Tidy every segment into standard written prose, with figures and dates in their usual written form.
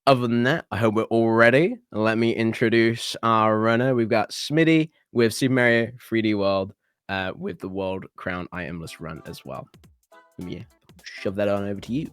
other than that, I hope we're all ready. Let me introduce our runner. We've got Smitty with Super Mario 3D World with the World Crown Itemless run as well. Let me shove that on over to you.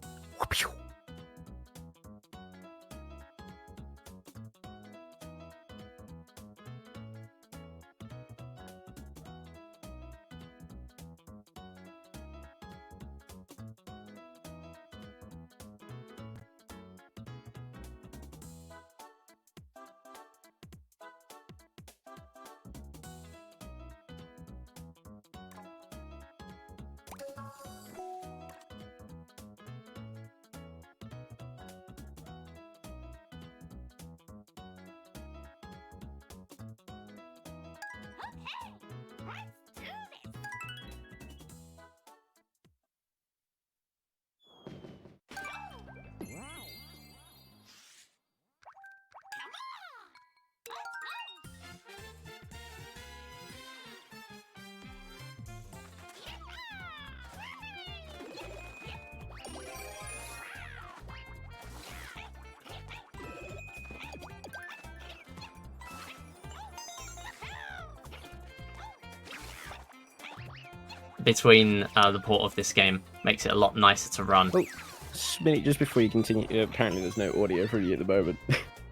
Between the port of this game makes it a lot nicer to run. Oh, Smitty, just before you continue, apparently there's no audio for you at the moment.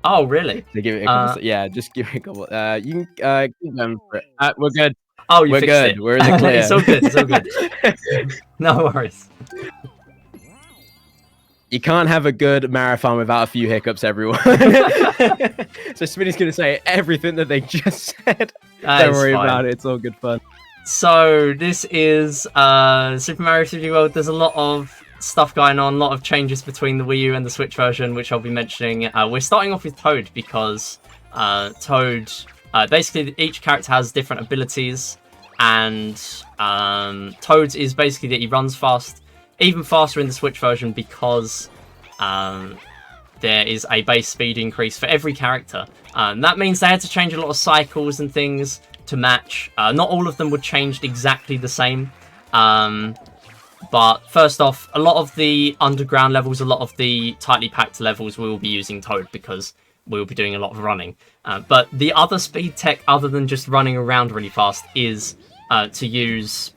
Oh, really? So give it a couple. Yeah, just give it a couple. You can keep going for it. We're good. Oh, you we're fixed good. It. We're in the clear. It's all good. It's all good. No worries. You can't have a good marathon without a few hiccups, everyone. So Smitty's going to say everything that they just said. Don't worry about it. It's all good fun. So this is Super Mario 3D World. There's a lot of stuff going on, a lot of changes between the Wii U and the Switch version, which I'll be mentioning. We're starting off with Toad because Toad, basically each character has different abilities, and Toad's is basically that he runs fast, even faster in the Switch version because there is a base speed increase for every character. That means they had to change a lot of cycles and things to match. Not all of them were changed exactly the same. But first off, a lot of the underground levels, a lot of the tightly packed levels, we will be using Toad because we will be doing a lot of running. But the other speed tech, other than just running around really fast, is to use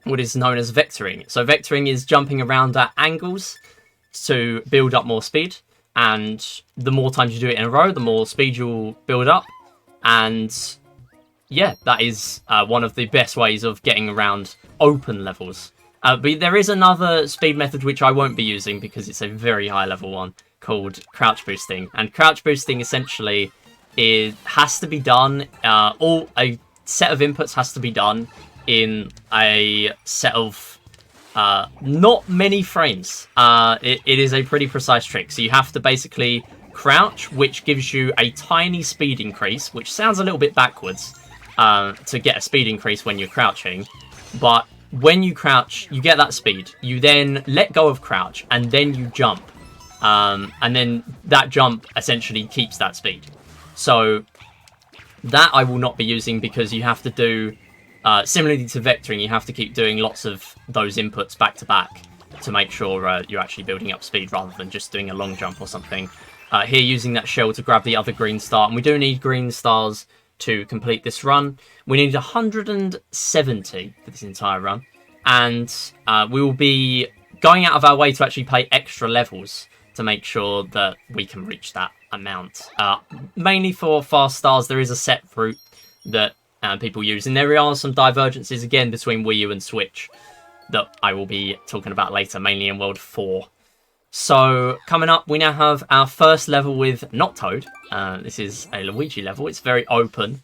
what is known as vectoring. So vectoring is jumping around at angles to build up more speed. And the more times you do it in a row, the more speed you'll build up. And yeah, that is one of the best ways of getting around open levels. But there is another speed method which I won't be using because it's a very high level one called crouch boosting. And crouch boosting essentially has to be done, a set of inputs has to be done in a set of not many frames. It is a pretty precise trick. So you have to basically crouch, which gives you a tiny speed increase, which sounds a little bit backwards to get a speed increase when you're crouching. But when you crouch, you get that speed. You then let go of crouch, and then you jump. And then that jump essentially keeps that speed. So that I will not be using because you have to do, similarly to vectoring, you have to keep doing lots of those inputs back to back to make sure you're actually building up speed rather than just doing a long jump or something. Here using that shell to grab the other green star, and we do need green stars to complete this run. We need 170 for this entire run, and we will be going out of our way to actually play extra levels to make sure that we can reach that amount. Mainly for fast stars, there is a set route that people use, and there are some divergences again between Wii U and Switch that I will be talking about later, mainly in World 4. So, coming up, we now have our first level with not Toad. This is a Luigi level. It's very open.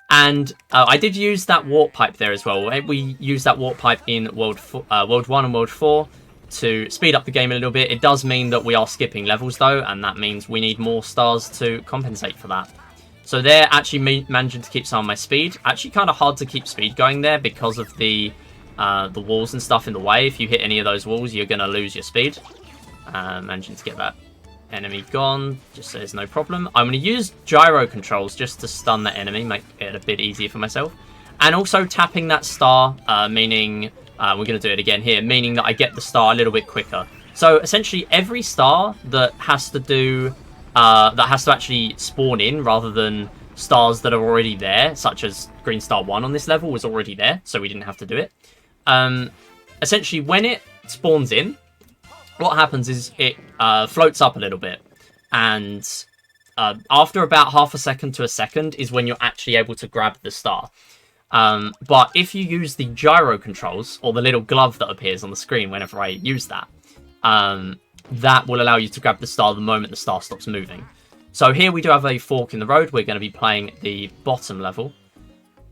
And I did use that warp pipe there as well. We used that warp pipe in World 1 and World 4 to speed up the game a little bit. It does mean that we are skipping levels, though, and that means we need more stars to compensate for that. So they're actually managing to keep some of my speed. Actually kind of hard to keep speed going there because of the walls and stuff in the way. If you hit any of those walls, you're going to lose your speed. Managing to get that enemy gone, just so there's no problem. I'm going to use gyro controls just to stun that enemy, make it a bit easier for myself. And also tapping that star, meaning, we're going to do it again here, meaning that I get the star a little bit quicker. So essentially, every star that has to actually spawn in rather than stars that are already there, such as Green Star 1 on this level was already there, so we didn't have to do it. Essentially, when it spawns in, what happens is it floats up a little bit, and after about half a second to a second is when you're actually able to grab the star. But if you use the gyro controls, or the little glove that appears on the screen whenever I use that, that will allow you to grab the star the moment the star stops moving. So here we do have a fork in the road. We're going to be playing the bottom level.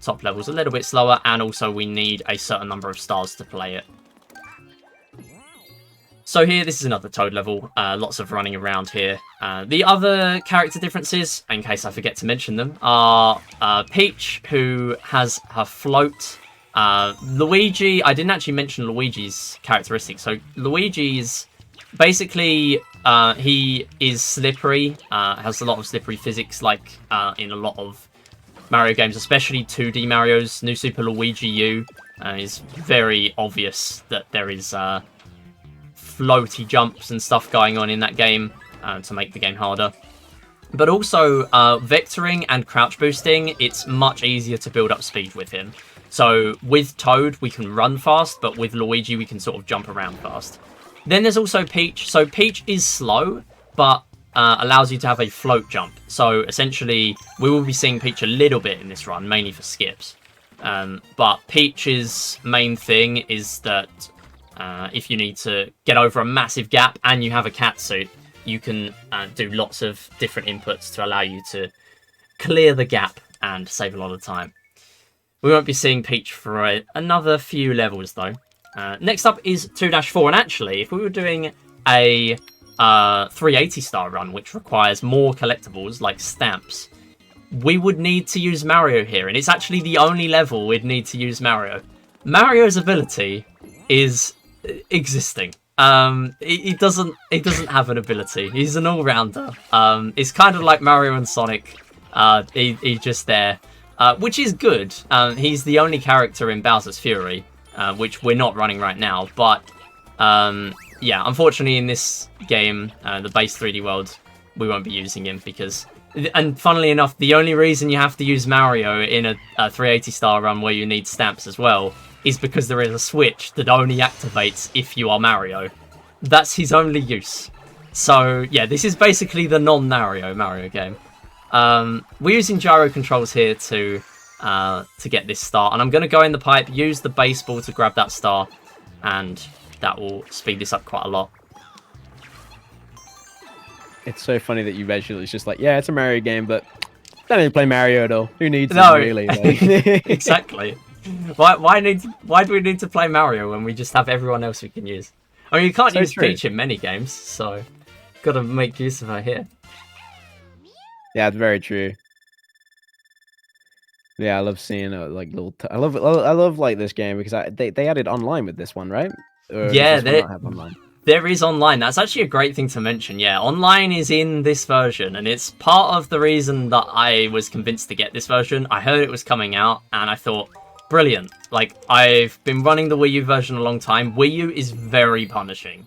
Top level's a little bit slower, and also we need a certain number of stars to play it. So here, this is another Toad level. Lots of running around here. The other character differences, in case I forget to mention them, are Peach, who has her float. Luigi, I didn't actually mention Luigi's characteristics. So Luigi's basically, he is slippery, has a lot of slippery physics, like in a lot of Mario games, especially 2D Mario's. New Super Luigi U is very obvious that there is floaty jumps and stuff going on in that game to make the game harder. But also, vectoring and crouch boosting, it's much easier to build up speed with him. So with Toad, we can run fast, but with Luigi, we can sort of jump around fast. Then there's also Peach. So Peach is slow, but allows you to have a float jump. So essentially, we will be seeing Peach a little bit in this run, mainly for skips. But Peach's main thing is that if you need to get over a massive gap and you have a cat suit, you can do lots of different inputs to allow you to clear the gap and save a lot of time. We won't be seeing Peach for another few levels, though. Next up is 2-4, and actually, if we were doing a 380 star run, which requires more collectibles like stamps, we would need to use Mario here, and it's actually the only level we'd need to use Mario. Mario's ability is existing. He doesn't have an ability. He's an all-rounder. It's kind of like Mario and Sonic. He's just there, which is good. He's the only character in Bowser's Fury, which we're not running right now. But yeah, unfortunately in this game, the base 3D world, we won't be using him because... And funnily enough, the only reason you have to use Mario in a 380 star run where you need stamps as well is because there is a switch that only activates if you are Mario. That's his only use. So yeah, this is basically the non-Mario game. We're using gyro controls here to get this star, and I'm going to go in the pipe, use the baseball to grab that star, and that will speed this up quite a lot. It's so funny that you mentioned it's just like, yeah, it's a Mario game, but don't even play Mario at all. Who needs it, really? Like... Exactly. Why do we need to play Mario when we just have everyone else we can use? I mean, you can't use Peach in many games, so gotta make use of her here. Yeah, it's very true. Yeah, I love seeing like little. I love like this game because they added online with this one, right? Or yeah, they not have online? There is online. That's actually a great thing to mention. Yeah, online is in this version, and it's part of the reason that I was convinced to get this version. I heard it was coming out, and I thought, brilliant. Like, I've been running the Wii U version a long time. Wii U is very punishing.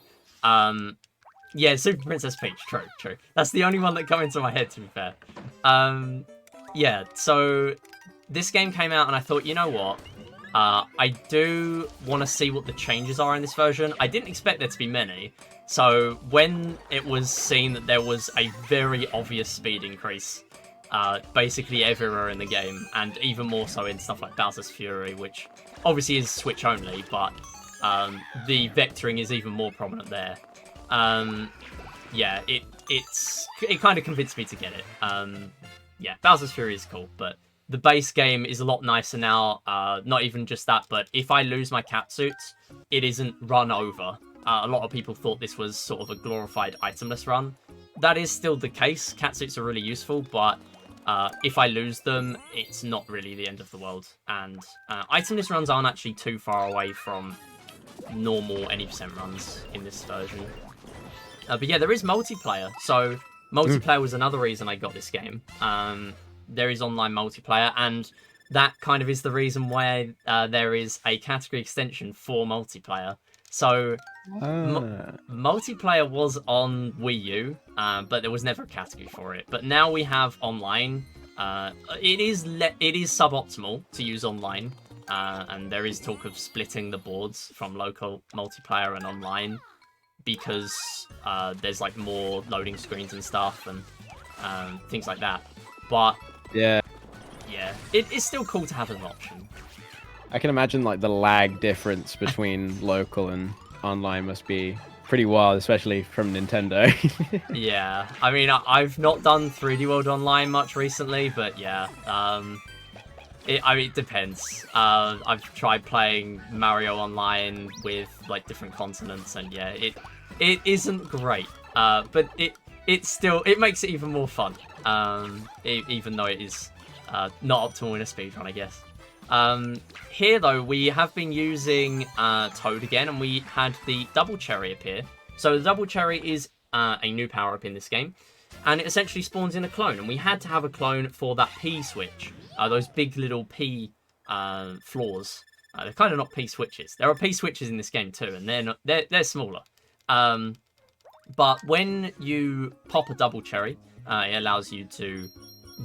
Yeah, Super Princess Peach. True. That's the only one that came into my head, to be fair. Yeah, so this game came out, and I thought, you know what? I do want to see what the changes are in this version. I didn't expect there to be many. So when it was seen that there was a very obvious speed increase, basically everywhere in the game, and even more so in stuff like Bowser's Fury, which obviously is Switch only, but the vectoring is even more prominent there. Yeah, it kind of convinced me to get it. Yeah, Bowser's Fury is cool, but the base game is a lot nicer now. Not even just that, but if I lose my catsuit, it isn't run over. A lot of people thought this was sort of a glorified itemless run. That is still the case. Catsuits are really useful, but if I lose them, it's not really the end of the world. And itemless runs aren't actually too far away from normal any percent runs in this version. But yeah, there is multiplayer. So multiplayer was another reason I got this game. There is online multiplayer, and that kind of is the reason why there is a category extension for multiplayer. So Ah. multiplayer was on Wii U, but there was never a category for it. But now we have online. It is suboptimal to use online, and there is talk of splitting the boards from local multiplayer and online because there's like more loading screens and stuff and things like that. But Yeah. yeah, it is still cool to have an option. I can imagine like the lag difference between local and online must be pretty wild, especially from Nintendo. Yeah, I mean, I've not done 3D World Online much recently, but yeah, it depends. I've tried playing Mario Online with like different continents, and yeah, it isn't great. But it makes it even more fun. Even though it is not optimal in a speedrun, I guess. Here though, we have been using Toad again, and we had the Double Cherry appear. So the Double Cherry is a new power-up in this game, and it essentially spawns in a clone, and we had to have a clone for that P switch. Those big little P floors. They're kind of not P switches. There are P switches in this game too, and they're smaller. But when you pop a Double Cherry, it allows you to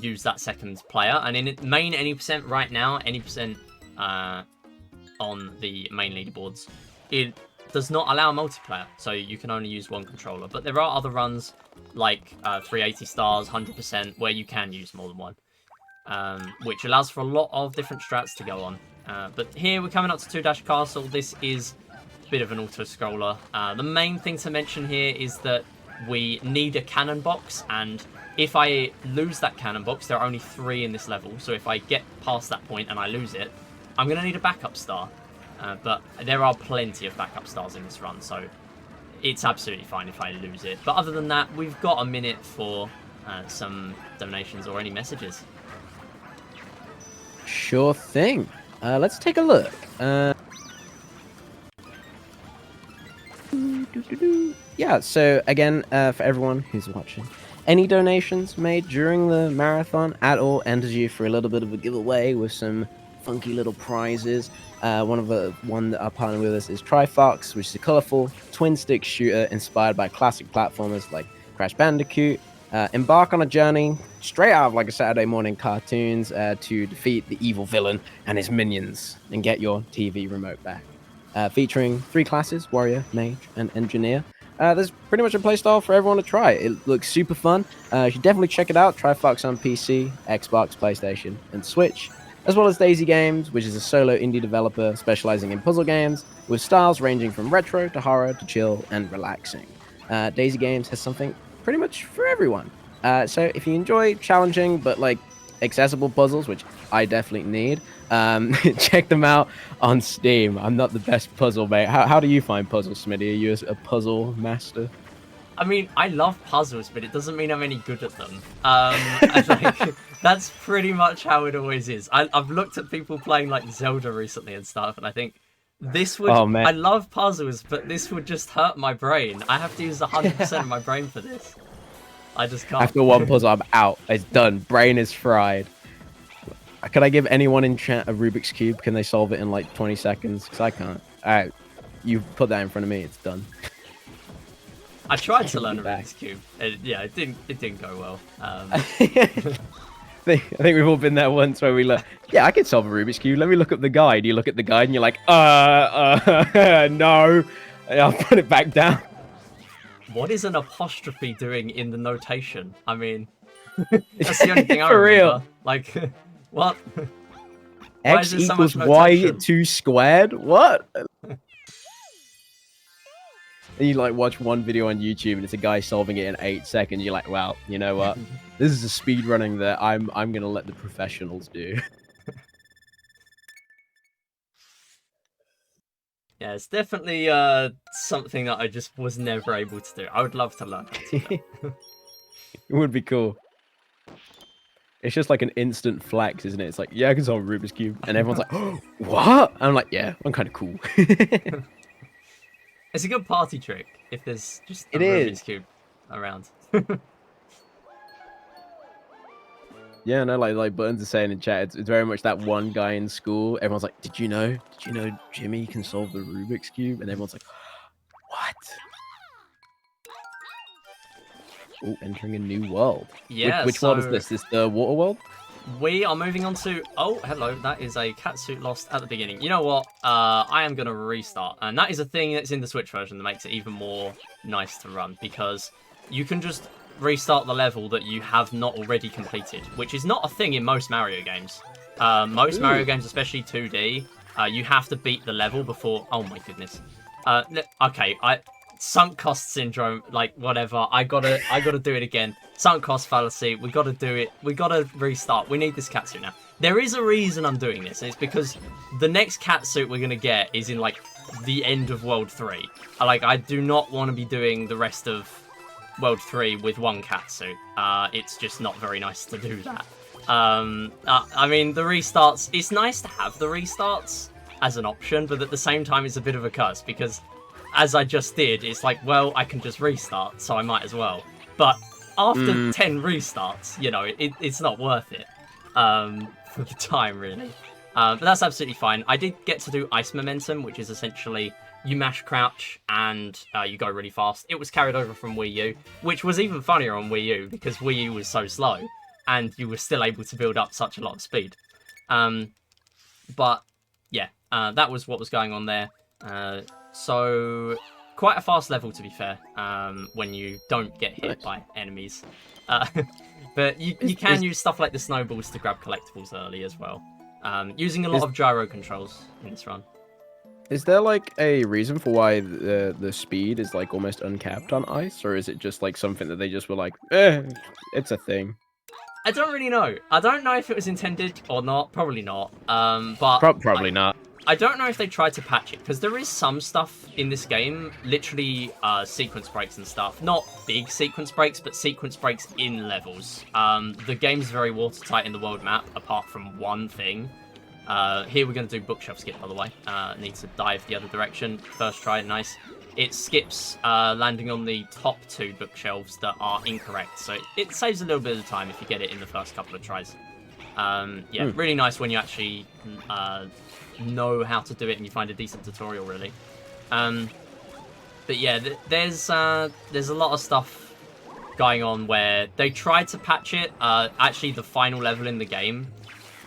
use that second player, and in main any percent right now, any percent on the main leaderboards, it does not allow multiplayer, so you can only use one controller. But there are other runs like 380 stars, 100%, where you can use more than one, which allows for a lot of different strats to go on. But here we're coming up to 2 Castle. This is a bit of an auto-scroller. The main thing to mention here is that we need a cannon box, and if I lose that cannon box, there are only 3 in this level, so if I get past that point and I lose it, I'm going to need a backup star. But there are plenty of backup stars in this run, so it's absolutely fine if I lose it. But other than that, we've got a minute for some donations or any messages. Sure thing. Let's take a look. Yeah, so again, for everyone who's watching, any donations made during the marathon at all enters you for a little bit of a giveaway with some funky little prizes. One that are partnering with us is Trifox, which is a colorful twin-stick shooter inspired by classic platformers like Crash Bandicoot. Embark on a journey straight out of like a Saturday morning cartoons to defeat the evil villain and his minions and get your TV remote back. Featuring 3 classes, Warrior, Mage, and Engineer. There's pretty much a playstyle for everyone to try. It looks super fun. You should definitely check it out. Trifox on PC, Xbox, PlayStation, and Switch. As well as Daisy Games, which is a solo indie developer specializing in puzzle games, with styles ranging from retro to horror to chill and relaxing. Daisy Games has something pretty much for everyone. So if you enjoy challenging but like accessible puzzles, which I definitely need, check them out on Steam. I'm not the best puzzle mate. How do you find puzzles, Smitty? Are you a puzzle master? I mean, I love puzzles, but it doesn't mean I'm any good at them. I think that's pretty much how it always is. I've looked at people playing like Zelda recently and stuff, and I think this would... Oh, man. I love puzzles, but this would just hurt my brain. I have to use 100% of my brain for this. I just can't. After one puzzle, I'm out. It's done. Brain is fried. Could I give anyone in chat a Rubik's Cube? Can they solve it in like 20 seconds? Because I can't. Alright, you put that in front of me, it's done. I tried to learn a Rubik's Cube. It didn't go well. I think we've all been there once where we look, yeah, I can solve a Rubik's Cube. Let me look up the guide. You look at the guide and you're like, no. I'll put it back down. What is an apostrophe doing in the notation? I mean, that's the only thing I For remember. real. Like, what? X equals y2 squared? What? And you like watch one video on YouTube and it's a guy solving it in 8 seconds. You're like, well, you know what? This is a speed running that I'm gonna let the professionals do. Yeah, it's definitely something that I just was never able to do. I would love to learn how to do that. It would be cool. It's just like an instant flex, isn't it? It's like, yeah, I can solve a Rubik's Cube. And everyone's like, oh, what? I'm like, yeah, I'm kind of cool. It's a good party trick if there's just a It Rubik's is. Cube around. Yeah, no, like Buttons is saying in chat, it's very much that one guy in school. Everyone's like, "Did you know? Did you know Jimmy can solve the Rubik's cube?" And everyone's like, "What?" Oh, entering a new world. Yeah, Which world is so this? Is the water world? we are moving on to... Oh, hello. That is a catsuit lost at the beginning. You know what? I am going to restart. And that is a thing that's in the Switch version that makes it even more nice to run. Because you can just restart the level that you have not already completed. Which is not a thing in most Mario games. Most Mario games, especially 2D, you have to beat the level before... Oh my goodness. Okay, sunk cost syndrome, like whatever. I gotta do it again. Sunk cost fallacy. We gotta do it. We gotta restart. We need this catsuit now. There is a reason I'm doing this, and it's because the next catsuit we're gonna get is in like the end of World 3. Like, I do not want to be doing the rest of World 3 with one catsuit. It's just not very nice to do that. I mean, the restarts. It's nice to have the restarts as an option, but at the same time, it's a bit of a curse because, as I just did, it's like, well, I can just restart, so I might as well. But after 10 restarts, you know, it's not worth it for the time, really. But that's absolutely fine. I did get to do Ice Momentum, which is essentially you mash crouch and you go really fast. It was carried over from Wii U, which was even funnier on Wii U because Wii U was so slow and you were still able to build up such a lot of speed. But yeah, that was what was going on there. So quite a fast level, to be fair, when you don't get hit by enemies. But you can use stuff like the snowballs to grab collectibles early as well. Using a lot of gyro controls in this run. Is there like a reason for why the speed is like almost uncapped on ice, or is it just like something that they just were like, it's a thing? I don't really know. I don't know if it was intended or not. Probably not. But Probably not. I don't know if they tried to patch it, because there is some stuff in this game, literally sequence breaks and stuff. Not big sequence breaks, but sequence breaks in levels. The game's very watertight in the world map, apart from one thing. Here we're going to do bookshelf skip, by the way. Need to dive the other direction. First try, nice. It skips landing on the top 2 bookshelves that are incorrect, so it saves a little bit of time if you get it in the first couple of tries. Yeah, really nice when you actually know how to do it and you find a decent tutorial, really. But yeah, there's a lot of stuff going on where they tried to patch it. Actually, the final level in the game,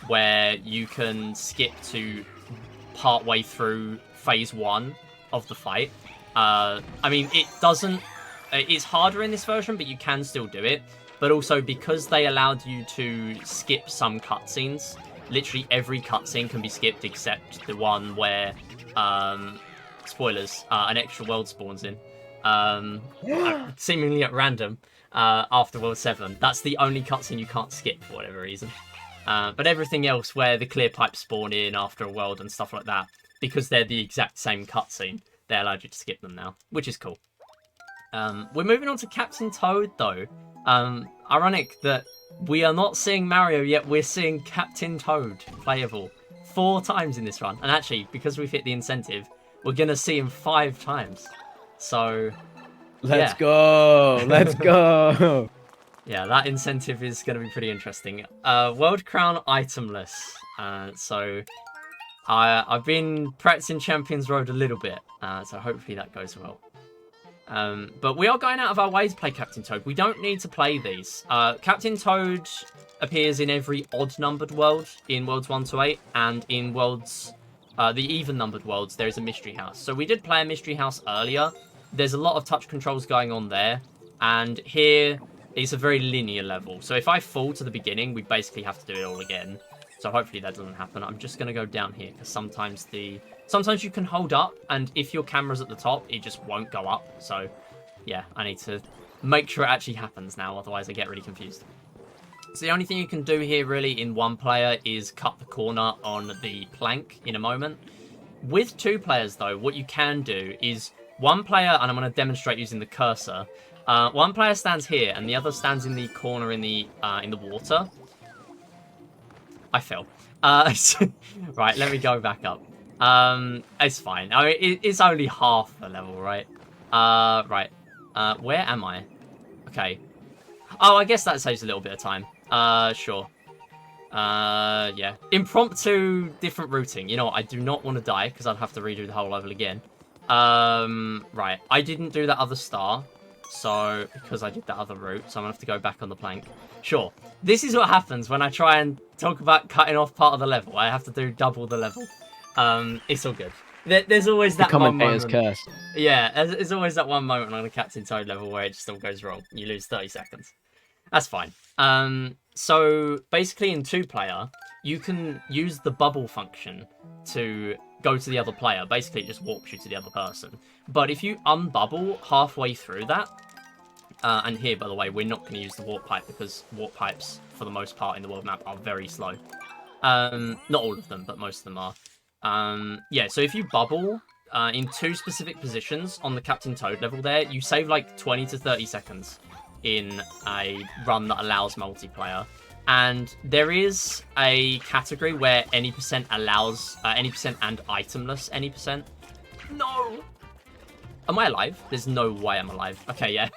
where you can skip to part way through phase 1 of the fight. I mean, it's harder in this version, but you can still do it. But also, because they allowed you to skip some cutscenes, literally every cutscene can be skipped except the one where, spoilers, an extra world spawns in. Seemingly at random, after World 7. That's the only cutscene you can't skip for whatever reason. But everything else, where the clear pipes spawn in after a world and stuff like that, because they're the exact same cutscene, they allowed you to skip them now, which is cool. We're moving on to Captain Toad, though. Ironic that we are not seeing Mario, yet we're seeing Captain Toad playable 4 times in this run. And actually, because we've hit the incentive, we're going to see him 5 times. So, let's go! Let's go! Yeah, that incentive is going to be pretty interesting. World Crown itemless. So, I've been practicing Champions Road a little bit, so hopefully that goes well. But we are going out of our way to play Captain Toad. We don't need to play these. Captain Toad appears in every odd-numbered world in Worlds 1 to 8, and in Worlds, the even-numbered worlds, there is a Mystery House. So we did play a Mystery House earlier. There's a lot of touch controls going on there, and here it's a very linear level. So if I fall to the beginning, we basically have to do it all again. So hopefully that doesn't happen. I'm just going to go down here, because sometimes you can hold up, and if your camera's at the top, it just won't go up. So, yeah, I need to make sure it actually happens now, otherwise I get really confused. So the only thing you can do here, really, in 1 player is cut the corner on the plank in a moment. With 2 players, though, what you can do is 1 player, and I'm going to demonstrate using the cursor, 1 player stands here, and the other stands in the corner in the water. I fell. Right, let me go back up. It's fine. I mean, it's only half the level, right? Right. Where am I? Okay. Oh, I guess that saves a little bit of time. Sure. Yeah. Impromptu different routing. You know what? I do not want to die because I'd have to redo the whole level again. Right. I didn't do that other star. So, because I did that other route. So I'm going to have to go back on the plank. Sure. This is what happens when I try and talk about cutting off part of the level. I have to do double the level. It's all good. There's always that one moment. Curse. Yeah, there's always that one moment on a Captain Toad level where it just all goes wrong. You lose 30 seconds. That's fine. So basically in 2-player, you can use the bubble function to go to the other player. Basically, it just warps you to the other person. But if you unbubble halfway through that, and here, by the way, we're not going to use the warp pipe because warp pipes, for the most part in the world map, are very slow. Not all of them, but most of them are. Yeah, so if you bubble in 2 specific positions on the Captain Toad level there, you save like 20 to 30 seconds in a run that allows multiplayer. And there is a category where any percent allows any percent and itemless any percent. No! Am I alive? There's no way I'm alive. Okay, yeah.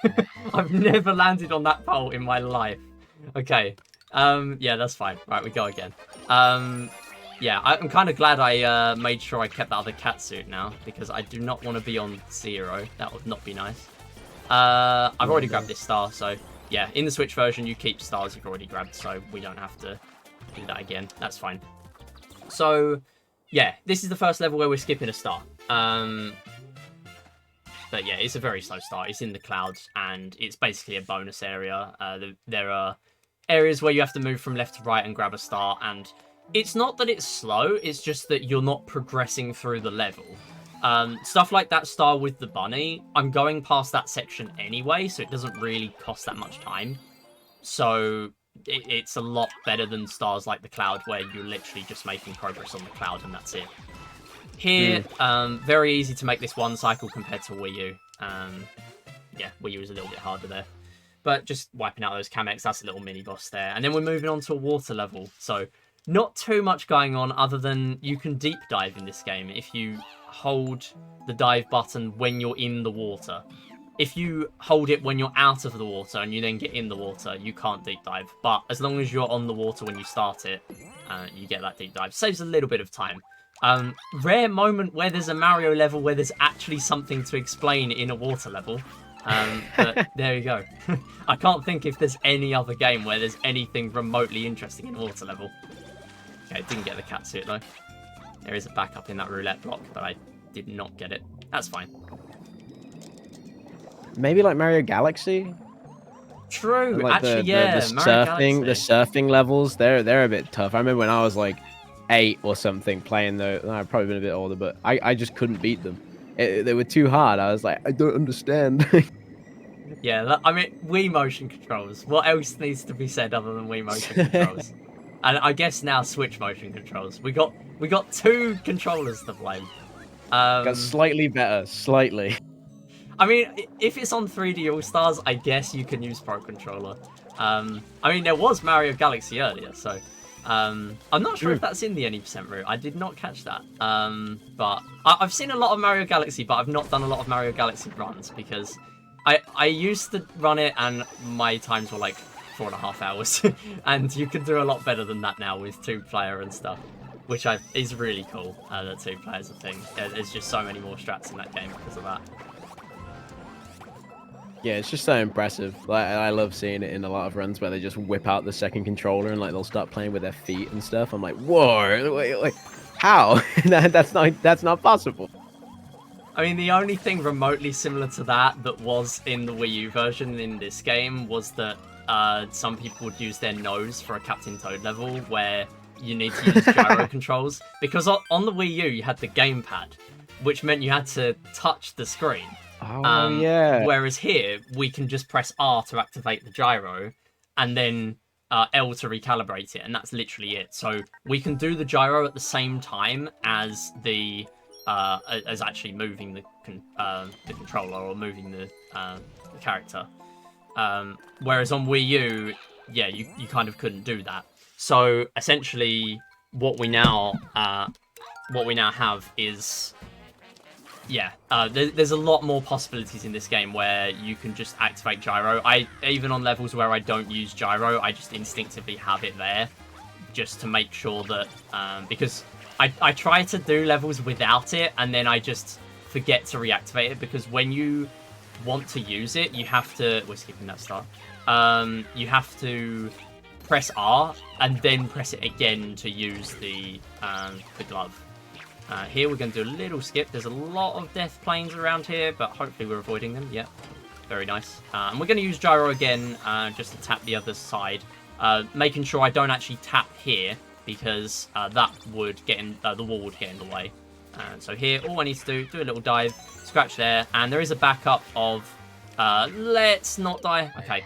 I've never landed on that pole in my life. Okay. Yeah, that's fine. Right, we go again. Yeah, I'm kind of glad I made sure I kept that other cat suit now, because I do not want to be on 0. That would not be nice. I've already grabbed this star, so yeah, in the Switch version, you keep stars you've already grabbed, so we don't have to do that again. That's fine. So, yeah, this is the first level where we're skipping a star. But yeah, it's a very slow start. It's in the clouds, and it's basically a bonus area. There are areas where you have to move from left to right and grab a star, and it's not that it's slow, it's just that you're not progressing through the level. Stuff like that star with the bunny, I'm going past that section anyway, so it doesn't really cost that much time. So it's a lot better than stars like the cloud, where you're literally just making progress on the cloud and that's it. Here, very easy to make this one cycle compared to Wii U. Yeah, Wii U is a little bit harder there. But just wiping out those Kamex, that's a little mini-boss there. And then we're moving on to a water level. So not too much going on other than you can deep dive in this game if you hold the dive button when you're in the water. If you hold it when you're out of the water and you then get in the water, you can't deep dive. But as long as you're on the water when you start it, you get that deep dive. Saves a little bit of time. Rare moment where there's a Mario level where there's actually something to explain in a water level. But there you go. I can't think if there's any other game where there's anything remotely interesting in a water level. Okay, didn't get the cat suit though. There is a backup in that roulette block, but I did not get it. That's fine. Maybe like Mario Galaxy? True, like actually, yeah. The surfing levels, they're a bit tough. I remember when I was like 8 or something playing those. I've probably been a bit older, but I just couldn't beat them. They were too hard. I was like, I don't understand. Yeah, I mean, Wii motion controls. What else needs to be said other than Wii motion controls? And I guess now Switch motion controls. We got 2 controllers to blame. Got slightly better, slightly. I mean, if it's on 3D All Stars, I guess you can use Pro Controller. I mean, there was Mario Galaxy earlier, so I'm not sure if that's in the any percent route. I did not catch that. But I've seen a lot of Mario Galaxy, but I've not done a lot of Mario Galaxy runs because I used to run it and my times were like 4.5 hours, and you can do a lot better than that now with 2-player and stuff, which is really cool. That 2-player's a thing. There's just so many more strats in that game because of that. Yeah, it's just so impressive. Like, I love seeing it in a lot of runs where they just whip out the second controller and like they'll start playing with their feet and stuff. I'm like, whoa, wait, how? that's not possible. I mean, the only thing remotely similar to that was in the Wii U version in this game was that some people would use their nose for a Captain Toad level where you need to use gyro controls. Because on the Wii U, you had the gamepad, which meant you had to touch the screen. Oh, yeah. Whereas here, we can just press R to activate the gyro, and then L to recalibrate it, and that's literally it. So we can do the gyro at the same time as as actually moving the controller or moving the character. Whereas on Wii U, yeah, you kind of couldn't do that. So essentially, what we now have is, yeah, there's a lot more possibilities in this game where you can just activate gyro. Even on levels where I don't use gyro, I just instinctively have it there just to make sure that because I try to do levels without it, and then I just forget to reactivate it, because when you want to use it, you have to... We're skipping that start. You have to press R and then press it again to use the glove. Here we're going to do a little skip. There's a lot of death planes around here, but hopefully we're avoiding them. Yep, very nice. And we're going to use gyro again, just to tap the other side, making sure I don't actually tap here, because that would get in, the wall would get in the way. So here, all I need to do a little dive, scratch there, and there is a backup of, let's not die. Okay.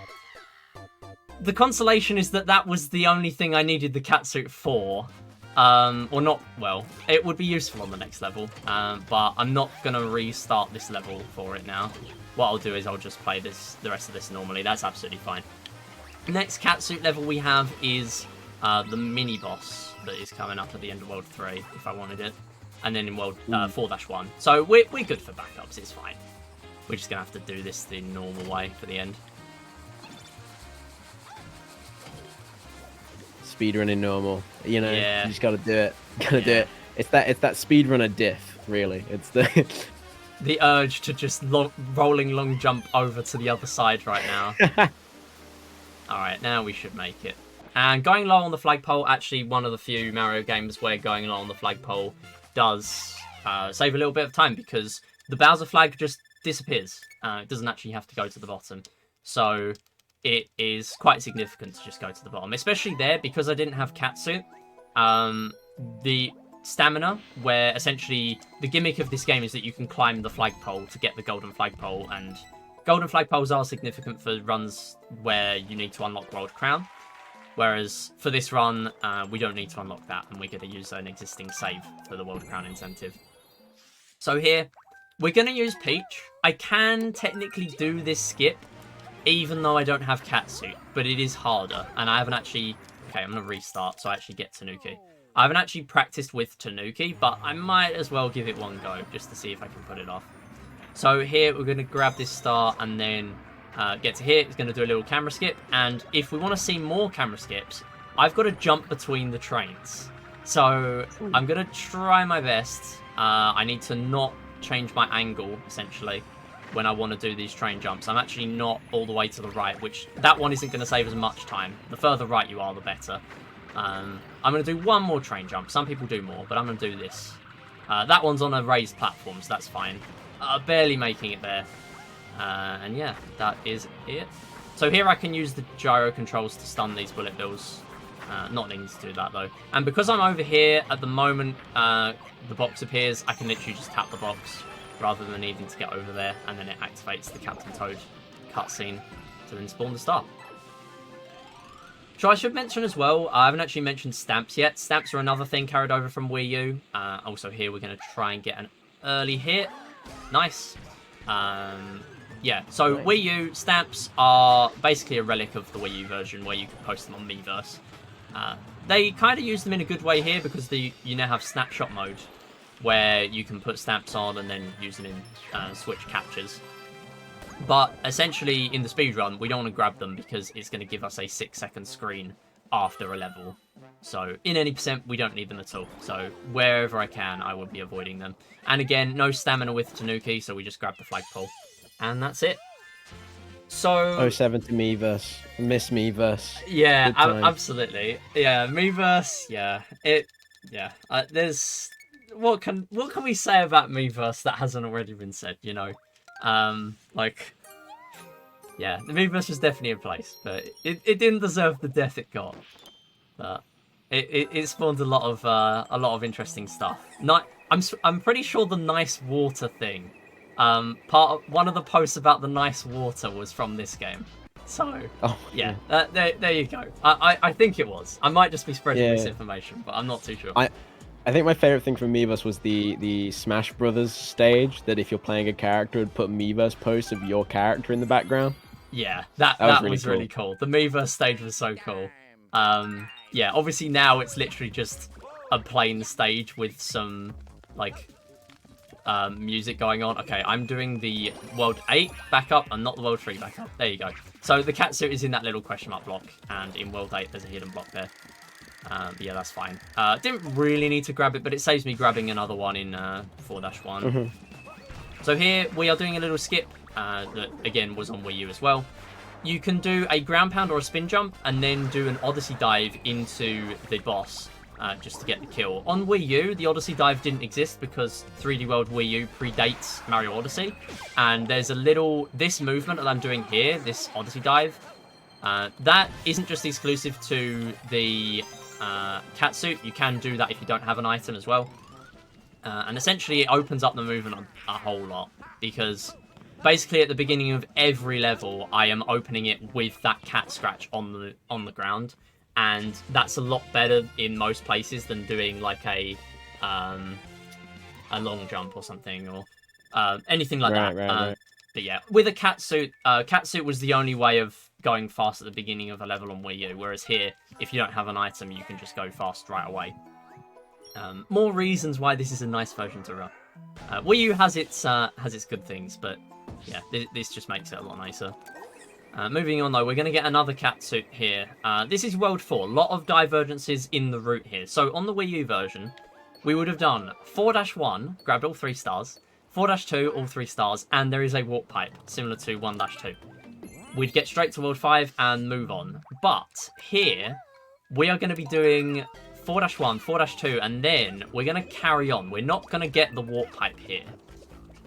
The consolation is that that was the only thing I needed the catsuit for. Or not, well, it would be useful on the next level, but I'm not going to restart this level for it now. What I'll do is I'll just play the rest of this normally. That's absolutely fine. Next catsuit level we have is the mini-boss that is coming up at the end of World 3, if I wanted it. And then in World 4-1. So we're good for backups, it's fine. We're just going to have to do this the normal way for the end. Speedrunning normal, you know. Yeah. You just gotta do it. Do it. It's that speedrunner diff, really. It's the the urge to just rolling long jump over to the other side right now. All right, now we should make it. And going low on the flagpole, actually one of the few Mario games where going low on the flagpole does save a little bit of time, because the Bowser flag just disappears. It doesn't actually have to go to the bottom. So it is quite significant to just go to the bottom, especially there, because I didn't have catsuit. The stamina, where essentially the gimmick of this game is that you can climb the flagpole to get the golden flagpole, and golden flagpoles are significant for runs where you need to unlock World Crown. Whereas for this run, we don't need to unlock that, and we're going to use an existing save for the World Crown incentive. So here, we're going to use Peach. I can technically do this skip, even though I don't have catsuit, but it is harder, and I haven't actually... Okay, I'm going to restart so I actually get Tanuki. I haven't actually practiced with Tanuki, but I might as well give it one go, just to see if I can put it off. So here, we're going to grab this star, and then get to here. It's going to do a little camera skip, and if we want to see more camera skips, I've got to jump between the trains. So I'm going to try my best. I need to not change my angle, essentially, when I want to do these train jumps. I'm actually not all the way to the right, which that one isn't going to save as much time. The further right you are, the better. I'm going to do one more train jump. Some people do more, but I'm going to do this. That one's on a raised platform, so that's fine. Barely making it there. And yeah, that is it. So here I can use the gyro controls to stun these bullet bills. Not needing to do that though. And because I'm over here at the moment, the box appears, I can literally just tap the box rather than needing to get over there, and then it activates the Captain Toad cutscene to then spawn the star. So I should mention as well, I haven't actually mentioned stamps yet. Stamps are another thing carried over from Wii U. Also here we're going to try and get an early hit. Nice. Yeah, so Wii U stamps are basically a relic of the Wii U version where you can post them on Miiverse. They kind of use them in a good way here because you now have snapshot mode where you can put stamps on and then use them in Switch captures. But essentially in the speedrun, we don't want to grab them because it's going to give us a 6-second screen after a level. So in any percent, we don't need them at all. So wherever I can, I will be avoiding them. And again, no stamina with Tanuki, so we just grab the flagpole. And that's it. So 07 to Miiverse. Miss Miiverse. Yeah, absolutely. Yeah, Miiverse, yeah. There's what can we say about Miiverse that hasn't already been said, you know? Yeah, the Miiverse was definitely in place, but it didn't deserve the death it got. But it spawned a lot of interesting stuff. I'm pretty sure the nice water thing. One of the posts about the nice water was from this game. So yeah, there you go. I think it was. I might just be spreading misinformation, but I'm not too sure. I think my favorite thing from Miiverse was the Smash Brothers stage, that if you're playing a character, it would put Miiverse posts of your character in the background. Yeah, that was really cool. The Miiverse stage was so cool. Yeah, obviously now it's literally just a plain stage with some music going on. Okay, I'm doing the World 8 backup and not the World 3 backup. There you go. So the catsuit is in that little question mark block, and in World 8 there's a hidden block there. Yeah, that's fine. Didn't really need to grab it, but it saves me grabbing another one in 4-1. So here we are doing a little skip that, again, was on Wii U as well. You can do a ground pound or a spin jump and then do an Odyssey dive into the boss just to get the kill. On Wii U, the Odyssey dive didn't exist because 3D World Wii U predates Mario Odyssey. And there's this movement that I'm doing here, this Odyssey dive, that isn't just exclusive to the catsuit. You can do that if you don't have an item as well. And essentially it opens up the movement a whole lot because basically at the beginning of every level I am opening it with that cat scratch on the ground, and that's a lot better in most places than doing like a long jump or something or anything like that. Right. But yeah, with a catsuit was the only way of going fast at the beginning of a level on Wii U, whereas here if you don't have an item you can just go fast right away. More reasons why this is a nice version to run. Wii U has its good things, but yeah, this just makes it a lot nicer. Moving on though, we're going to get another catsuit here. This is World 4. A lot of divergences in the route here. So on the Wii U version, we would have done 4-1, grabbed all 3 stars, 4-2, all 3 stars, and there is a warp pipe, similar to 1-2. We'd get straight to World 5 and move on. But here, we are going to be doing 4-1, 4-2, and then we're going to carry on. We're not going to get the warp pipe here.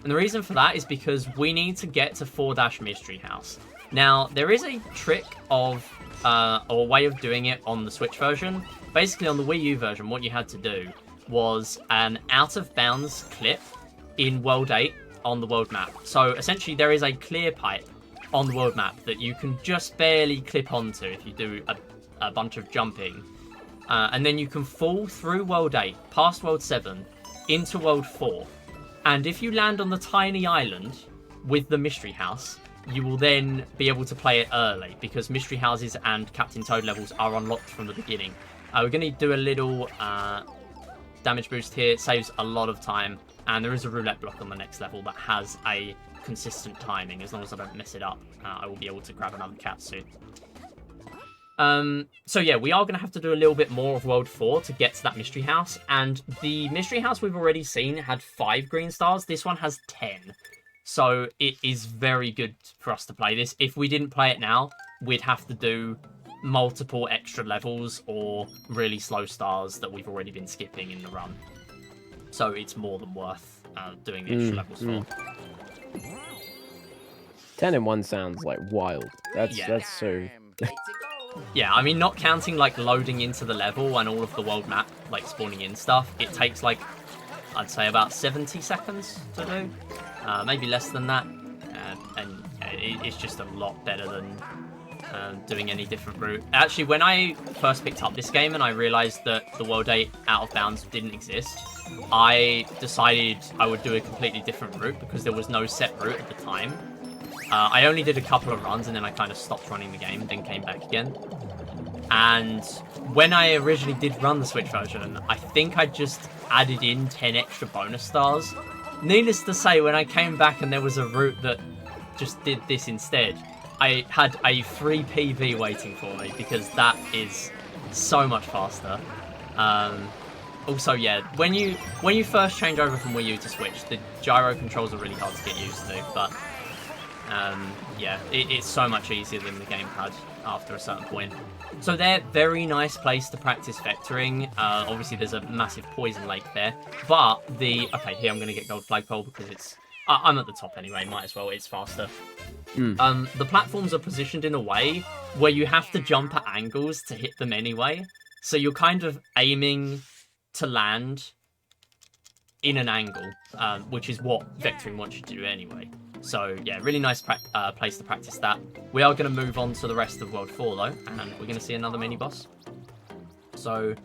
And the reason for that is because we need to get to 4-Mystery House. Now, there is a trick of, or a way of doing it on the Switch version. Basically, on the Wii U version, what you had to do was an out-of-bounds clip in World 8 on the world map. So, essentially, there is a clear pipe on the world map that you can just barely clip onto if you do a bunch of jumping. And then you can fall through World 8, past World 7, into World 4. And if you land on the tiny island with the Mystery House, you will then be able to play it early, because Mystery Houses and Captain Toad levels are unlocked from the beginning. We're going to do a little damage boost here. It saves a lot of time. And there is a roulette block on the next level that has a consistent timing. As long as I don't mess it up, I will be able to grab another catsuit. So yeah, we are going to have to do a little bit more of World 4 to get to that Mystery House. And the Mystery House we've already seen had 5 green stars. This one has 10. So it is very good for us to play this. If we didn't play it now, we'd have to do multiple extra levels or really slow stars that we've already been skipping in the run. So it's more than worth doing the extra levels for. 10 in 1 sounds like wild. That's so... Yeah, I mean, not counting like loading into the level and all of the world map like spawning in stuff, it takes like, I'd say about 70 seconds to do, maybe less than that, and it's just a lot better than doing any different route. Actually, when I first picked up this game and I realized that the World 8 out of bounds didn't exist, I decided I would do a completely different route because there was no set route at the time. I only did a couple of runs and then I kind of stopped running the game, then came back again. And when I originally did run the Switch version, I think I just added in 10 extra bonus stars. Needless to say, when I came back and there was a route that just did this instead, I had a free PV waiting for me because that is so much faster. Also, yeah, when you first change over from Wii U to Switch, the gyro controls are really hard to get used to, but yeah, it's so much easier than the gamepad after a certain point. So they're very nice place to practice vectoring. Obviously, there's a massive poison lake there, but okay, here I'm going to get gold flagpole because it's I'm at the top anyway. Might as well. It's faster. The platforms are positioned in a way where you have to jump at angles to hit them anyway. So you're kind of aiming to land in an angle, which is what vectoring wants you to do anyway. So yeah, really nice place to practice that. We are going to move on to the rest of World 4 though, and we're going to see another mini-boss. So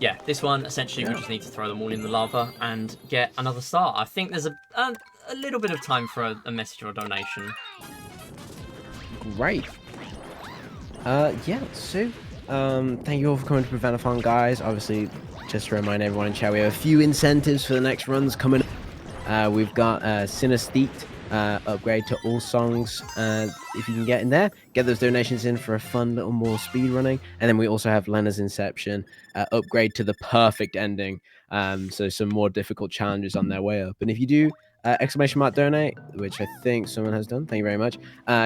yeah, this one, essentially we just need to throw them all in the lava and get another star. I think there's a little bit of time for a message or a donation. Great. Yeah, so thank you all for coming to Prevent-A-Thon, guys. Obviously, just to remind everyone in chat, we have a few incentives for the next runs coming up. We've got Synesthete upgrade to all songs if you can get in there. Get those donations in for a fun little more speed running. And then we also have Lena's Inception, upgrade to the perfect ending. So some more difficult challenges on their way up. And if you do exclamation mark donate, which I think someone has done, thank you very much,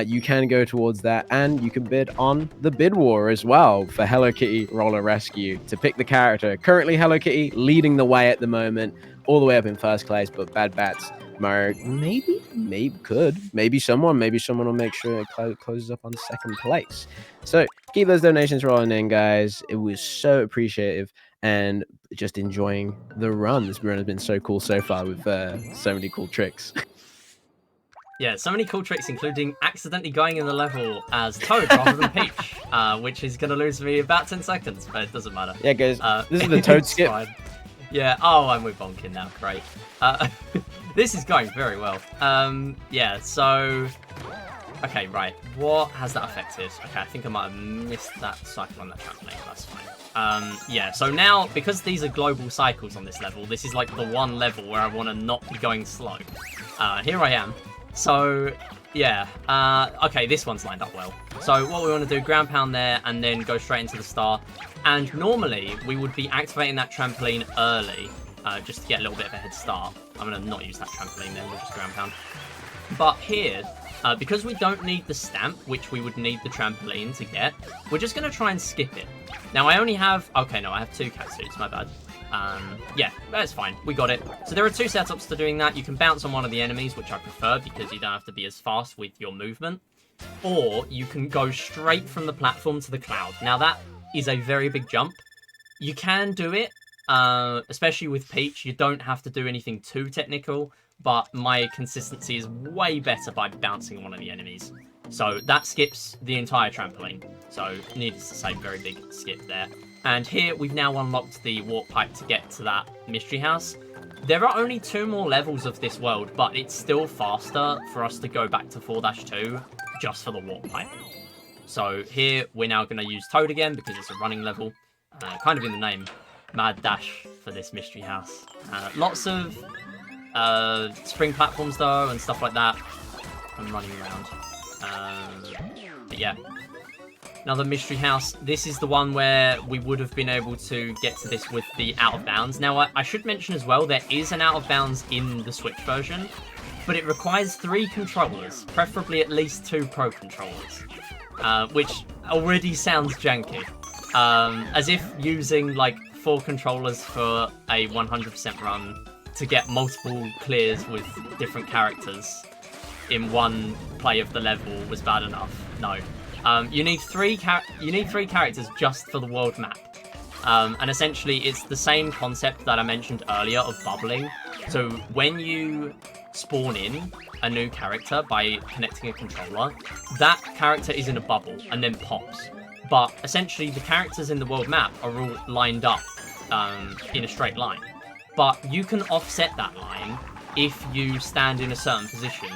you can go towards that, and you can bid on the bid war as well for Hello Kitty Roller Rescue to pick the character. Currently Hello Kitty leading the way at the moment, all the way up in first place, but Bad Bats Mario maybe someone will make sure it closes up on second place. So keep those donations rolling in, guys. It was so appreciative, and just enjoying the run. This run has been so cool so far with so many cool tricks. Yeah, so many cool tricks, including accidentally going in the level as Toad rather than Peach, which is going to lose me about 10 seconds, but it doesn't matter. Yeah, guys, this is the Toad skip. Fine. Yeah, oh, I'm with bonking now, great. This is going very well. Yeah, so... Okay, right, what has that affected? Okay, I think I might have missed that cycle on that trampoline, that's fine. Yeah, so now, because these are global cycles on this level, this is like the one level where I want to not be going slow. Here I am. So, yeah, okay, this one's lined up well. So what we want to do, ground pound there, and then go straight into the star. And normally, we would be activating that trampoline early, just to get a little bit of a head start. I'm going to not use that trampoline then, we'll just ground pound. But here, because we don't need the stamp, which we would need the trampoline to get, we're just going to try and skip it. Now, I only have... Okay, no, I have 2 cat suits, my bad. Yeah, that's fine. We got it. So there are 2 setups to doing that. You can bounce on one of the enemies, which I prefer because you don't have to be as fast with your movement. Or you can go straight from the platform to the cloud. Now, that is a very big jump. You can do it, especially with Peach. You don't have to do anything too technical, but my consistency is way better by bouncing on one of the enemies. So that skips the entire trampoline. So needless to say, very big skip there. And here we've now unlocked the warp pipe to get to that mystery house. There are only 2 more levels of this world, but it's still faster for us to go back to 4-2 just for the warp pipe. So here we're now going to use Toad again because it's a running level, kind of in the name, Mad Dash for this mystery house. Lots of spring platforms though and stuff like that. I'm running around. But yeah. Another mystery house. This is the one where we would have been able to get to this with the out of bounds. Now, I should mention as well, there is an out of bounds in the Switch version, but it requires 3 controllers, preferably at least 2 Pro controllers, which already sounds janky. As if using like 4 controllers for a 100% run to get multiple clears with different characters in one play of the level was bad enough. No. You need 3 characters just for the world map. And essentially it's the same concept that I mentioned earlier of bubbling. So when you spawn in a new character by connecting a controller, that character is in a bubble and then pops. But essentially the characters in the world map are all lined up in a straight line. But you can offset that line if you stand in a certain position.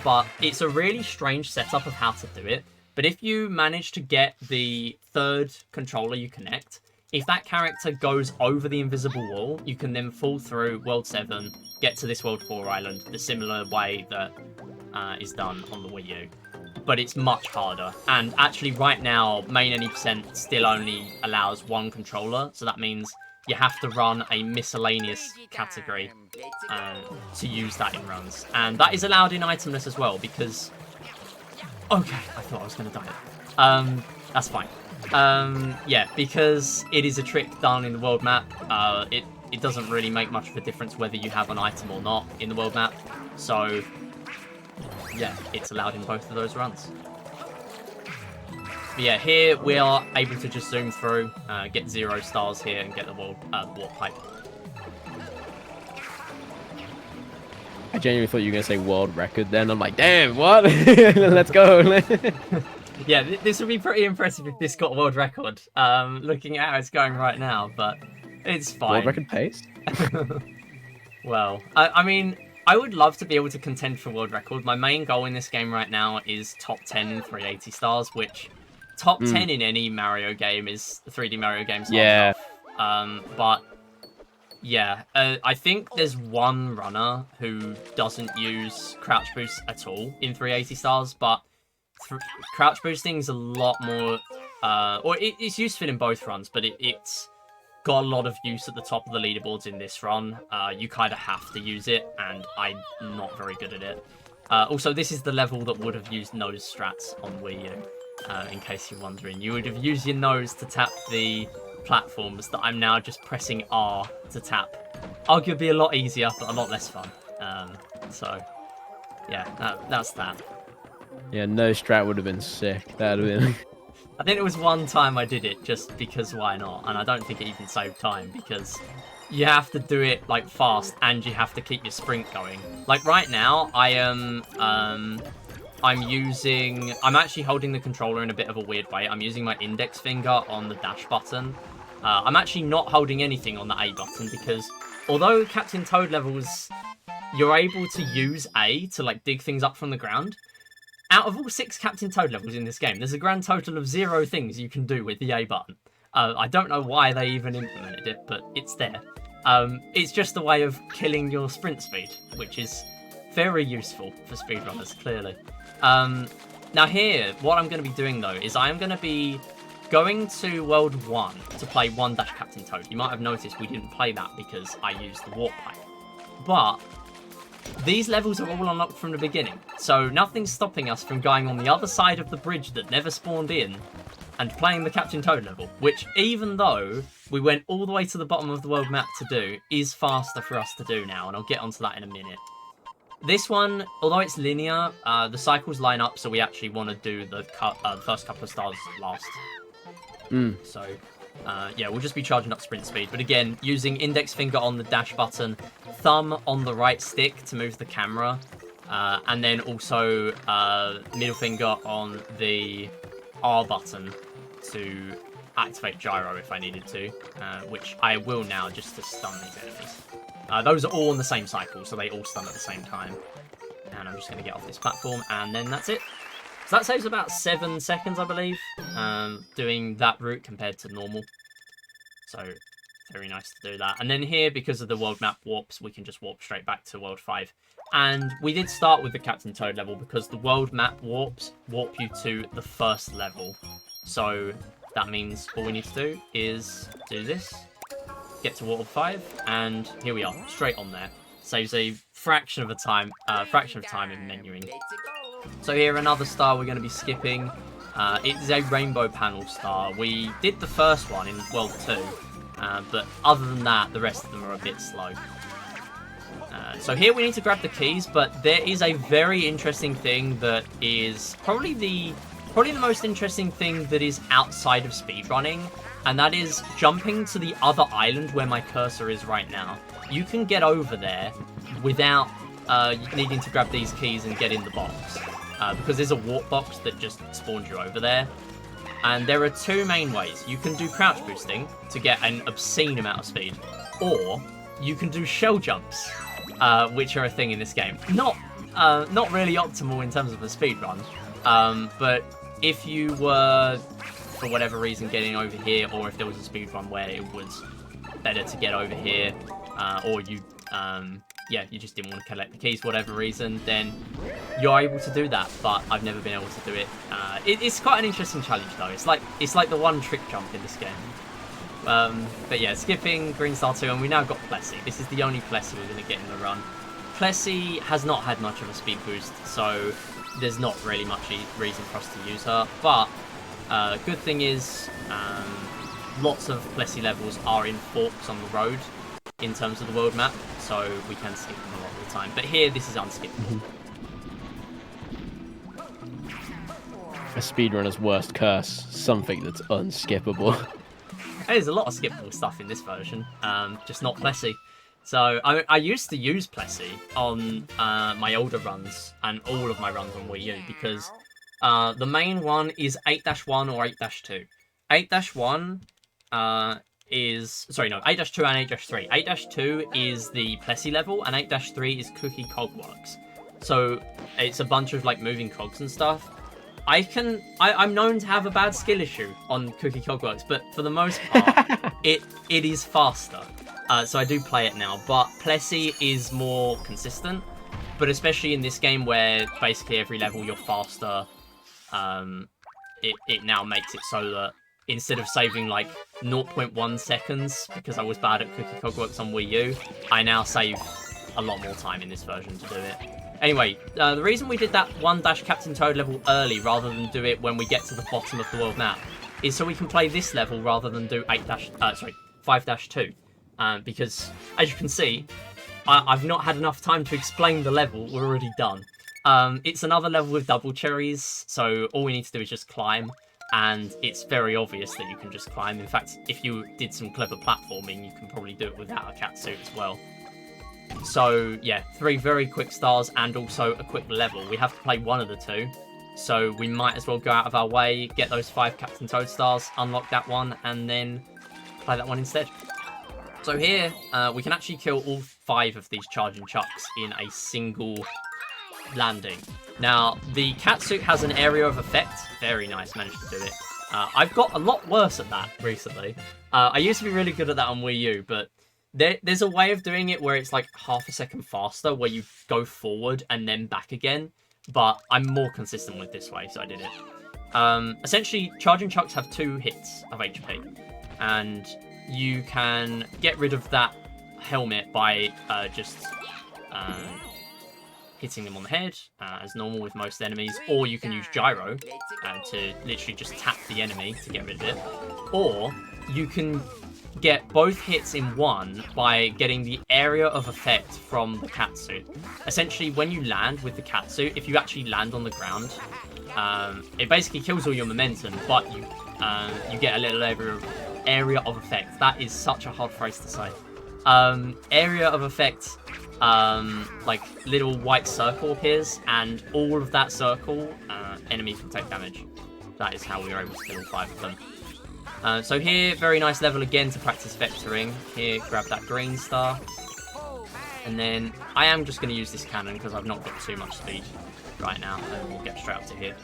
But it's a really strange setup of how to do it. But if you manage to get the 3rd controller you connect, if that character goes over the invisible wall, you can then fall through World 7, get to this World 4 island, the similar way that is done on the Wii U. But it's much harder. And actually right now, main any percent still only allows 1 controller. So that means you have to run a miscellaneous category to use that in runs. And that is allowed in itemless as well because... Okay, I thought I was going to die. That's fine. Yeah, because it is a trick done in the world map, it doesn't really make much of a difference whether you have an item or not in the world map. So, yeah, it's allowed in both of those runs. But yeah, here we are able to just zoom through, get 0 stars here and get the warp pipe. I genuinely thought you were going to say world record then. I'm like, damn, what? Let's go. Yeah, this would be pretty impressive if this got a world record. Looking at how it's going right now, but it's fine. World record pace? Well, I mean, I would love to be able to contend for world record. My main goal in this game right now is top 10 in 380 stars, which top 10 in any Mario game is 3D Mario games. Yeah. But Yeah, I think there's one runner who doesn't use crouch boost at all in 380 stars, but crouch boosting is a lot more, or it's useful in both runs, but it's got a lot of use at the top of the leaderboards in this run. You kind of have to use it, and I'm not very good at it. Also, this is the level that would have used nose strats on Wii U, in case you're wondering. You would have used your nose to tap the platforms that I'm now just pressing R to tap. Arguably a lot easier, but a lot less fun. So, yeah, that's that. Yeah, no strat would have been sick. That would have been... I think it was one time I did it just because why not, and I don't think it even saved time because you have to do it like fast and you have to keep your sprint going. Like right now, I'm actually holding the controller in a bit of a weird way. I'm using my index finger on the dash button. I'm actually not holding anything on the A button because although Captain Toad levels, you're able to use A to like dig things up from the ground. Out of all 6 Captain Toad levels in this game, there's a grand total of 0 things you can do with the A button. I don't know why they even implemented it, but it's there. It's just a way of killing your sprint speed, which is very useful for speedrunners, clearly. Now here, what I'm going to be doing though, is I am going to be going to World 1 to play 1 Dash Captain Toad. You might have noticed we didn't play that because I used the warp pipe. But these levels are all unlocked from the beginning, so nothing's stopping us from going on the other side of the bridge that never spawned in and playing the Captain Toad level, which, even though we went all the way to the bottom of the world map to do, is faster for us to do now, and I'll get onto that in a minute. This one, although it's linear, the cycles line up, so we actually want to do the first couple of stars last. So, yeah, we'll just be charging up sprint speed. But again, using index finger on the dash button, thumb on the right stick to move the camera, and then also middle finger on the R button to activate gyro if I needed to, which I will now just to stun these enemies. Those are all on the same cycle, so they all stun at the same time. And I'm just going to get off this platform, and then that's it. So that saves about 7 seconds, I believe, doing that route compared to normal. So, very nice to do that. And then here, because of the world map warps, we can just warp straight back to World 5. And we did start with the Captain Toad level because the world map warps warp you to the first level. So, that means all we need to do is do this, get to World 5, and here we are, straight on there. Saves a fraction of time in menuing. So here, another star we're going to be skipping. It is a rainbow panel star. We did the first one in World 2, but other than that, the rest of them are a bit slow. So here we need to grab the keys, but there is a very interesting thing that is probably the most interesting thing that is outside of speedrunning, and that is jumping to the other island where my cursor is right now. You can get over there without needing to grab these keys and get in the box. Because there's a warp box that just spawns you over there. And there are 2 main ways. You can do crouch boosting to get an obscene amount of speed, or you can do shell jumps, which are a thing in this game. Not really optimal in terms of a speed run, but if you were, for whatever reason, getting over here, or if there was a speed run where it was better to get over here, or you you just didn't want to collect the keys for whatever reason, then you're able to do that, but I've never been able to do it. It's quite an interesting challenge though. It's like the one trick jump in this game. But yeah, skipping Green Star 2, and we now got Plessy. This is the only Plessy we're going to get in the run. Plessy has not had much of a speed boost, so there's not really much reason for us to use her, but good thing is lots of Plessy levels are in forks on the road in terms of the world map, so we can skip them a lot of the time. But here, this is unskippable. A speedrunner's worst curse, something that's unskippable. There's a lot of skippable stuff in this version, just not Plessy. So I used to use Plessy on my older runs and all of my runs on Wii U because the main one is 8-1 or 8-2. 8-1 8-2 and 8-3. 8-2 is the Plessy level, and 8-3 is Cookie Cogworks. So it's a bunch of like moving cogs and stuff. I'm known to have a bad skill issue on Cookie Cogworks, but for the most part, it is faster. So I do play it now, but Plessy is more consistent. But especially in this game where basically every level you're faster, it now makes it so that instead of saving like 0.1 seconds, because I was bad at Cookie Cogworks on Wii U, I now save a lot more time in this version to do it. Anyway, the reason we did that 1-Captain Toad level early rather than do it when we get to the bottom of the world map is so we can play this level rather than do 5-2. Because, as you can see, I've not had enough time to explain the level. We're already done. It's another level with double cherries, so all we need to do is just climb, and it's very obvious that you can just climb. In fact, if you did some clever platforming, you can probably do it without a cat suit as well. So, yeah, 3 very quick stars and also a quick level. We have to play one of the 2, so we might as well go out of our way, get those 5 Captain Toad stars, unlock that one, and then play that one instead. So here, we can actually kill all 5 of these charging chucks in a single landing. Now, the catsuit has an area of effect. Very nice, managed to do it. I've got a lot worse at that recently. I used to be really good at that on Wii U, but there's a way of doing it where it's like half a second faster, where you go forward and then back again. But I'm more consistent with this way, so I did it. Essentially, charging chucks have 2 hits of HP, and you can get rid of that helmet by just hitting them on the head, as normal with most enemies, or you can use gyro to literally just tap the enemy to get rid of it, or you can get both hits in one by getting the area of effect from the catsuit. Essentially, when you land with the catsuit, if you actually land on the ground, it basically kills all your momentum, but you get a little area of effect. That is such a hard phrase to say. Area of effect, like little white circle appears, and all of that circle, enemies will take damage. That is how we were able to kill all 5 of them. So here, very nice level again to practice vectoring. Here, grab that green star. And then I am just going to use this cannon because I've not got too much speed right now, and we'll get straight up to here.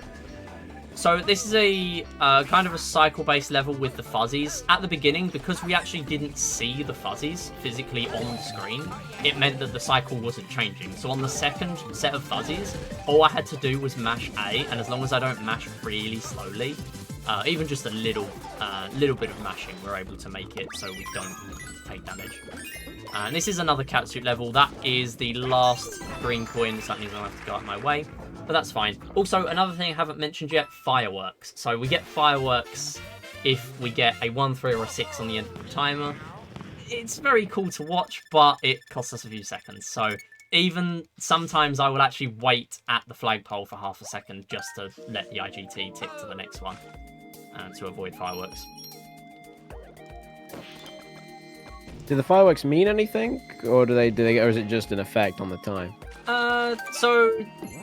So this is a kind of a cycle-based level with the fuzzies. At the beginning, because we actually didn't see the fuzzies physically on the screen, it meant that the cycle wasn't changing. So on the second set of fuzzies, all I had to do was mash A, and as long as I don't mash really slowly, even just a little bit of mashing, we're able to make it so we don't take damage. And this is another catsuit level. That is the last green coin, so that means I don't have to go out my way. But that's fine. Also, another thing I haven't mentioned yet, fireworks. So we get fireworks if we get a 1, 3, or a 6 on the end of the timer. It's very cool to watch, but it costs us a few seconds. So even sometimes I will actually wait at the flagpole for half a second just to let the IGT tick to the next one to avoid fireworks. Do the fireworks mean anything, or or is it just an effect on the time? So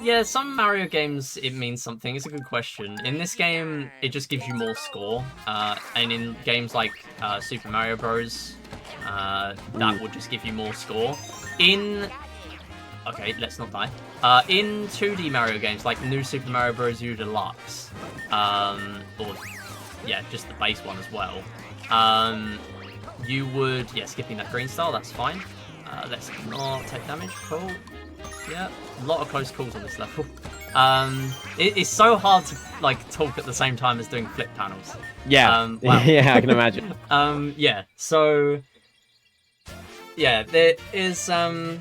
yeah, some Mario games it means something. It's a good question. In this game, it just gives you more score. And in games like Super Mario Bros, that will just give you more score. Okay, let's not die. In 2D Mario games like New Super Mario Bros. U Deluxe, or yeah, just the base one as well. You would, skipping that green star, that's fine. Let's not take damage. Cool. Yeah, a lot of close calls on this level. It's so hard to talk at the same time as doing flip panels. Yeah, wow. Yeah, I can imagine. So yeah, there is in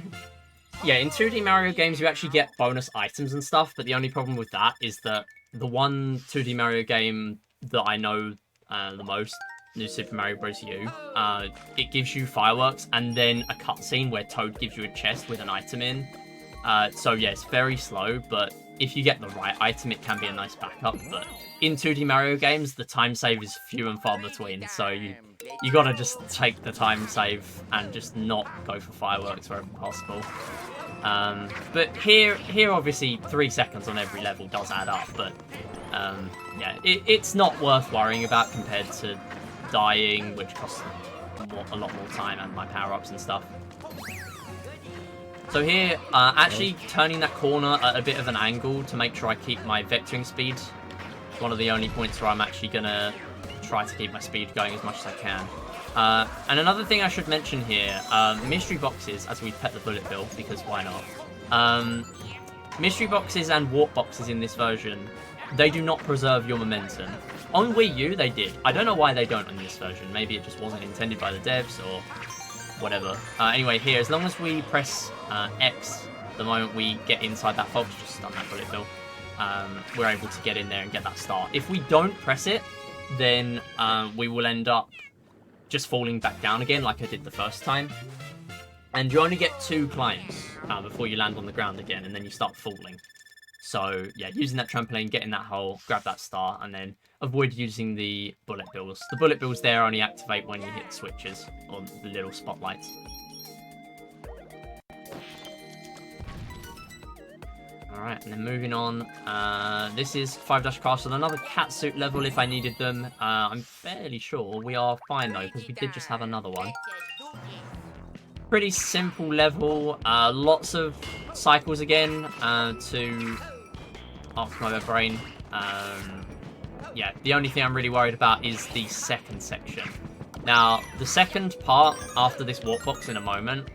2D Mario games you actually get bonus items and stuff, but the only problem with that is that the one 2D Mario game that I know the most, New Super Mario Bros. U, it gives you fireworks and then a cutscene where Toad gives you a chest with an item in. So yeah, it's very slow, but if you get the right item, it can be a nice backup. But in 2D Mario games, the time save is few and far between, so you gotta just take the time save and just not go for fireworks wherever possible. But here obviously 3 seconds on every level does add up, but it's not worth worrying about compared to dying, which costs a lot more time and my power-ups and stuff. So here, actually turning that corner at a bit of an angle to make sure I keep my vectoring speed. It's one of the only points where I'm actually going to try to keep my speed going as much as I can. And another thing I should mention here, mystery boxes, as we pet the bullet bill, because why not? Mystery boxes and warp boxes in this version, they do not preserve your momentum. On Wii U, they did. I don't know why they don't in this version. Maybe it just wasn't intended by the devs or whatever. Anyway, here, as long as we press X the moment we get inside that box, just stun that bullet bill, we're able to get in there and get that star. If we don't press it, then we will end up just falling back down again like I did the first time. And you only get 2 climbs before you land on the ground again, and then you start falling. So, yeah, using that trampoline, get in that hole, grab that star, and then avoid using the bullet bills. The bullet bills there only activate when you hit switches, or the little spotlights. Alright, and then moving on, this is 5 Castle, another catsuit level if I needed them. I'm fairly sure we are fine though, because we did just have another one. Pretty simple level, lots of cycles again to occupy my brain. Yeah, the only thing I'm really worried about is the second section. Now, the second part, after this warp box in a moment,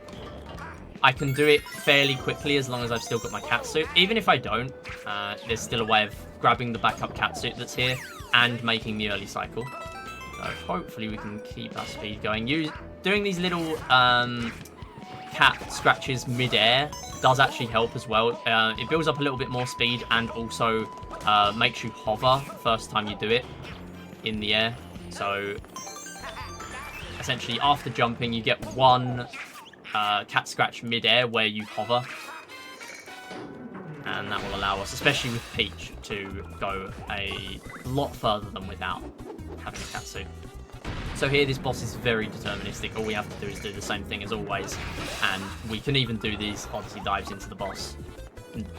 I can do it fairly quickly as long as I've still got my catsuit. Even if I don't, there's still a way of grabbing the backup catsuit that's here and making the early cycle. So hopefully we can keep our speed going. Doing these little cat scratches mid-air does actually help as well. It builds up a little bit more speed and also makes you hover first time you do it in the air. So essentially after jumping you get 1 cat scratch mid-air where you hover, and that will allow us, especially with Peach, to go a lot further than without having a catsuit. So here this boss is very deterministic. All we have to do is do the same thing as always, and we can even do these Odyssey dives into the boss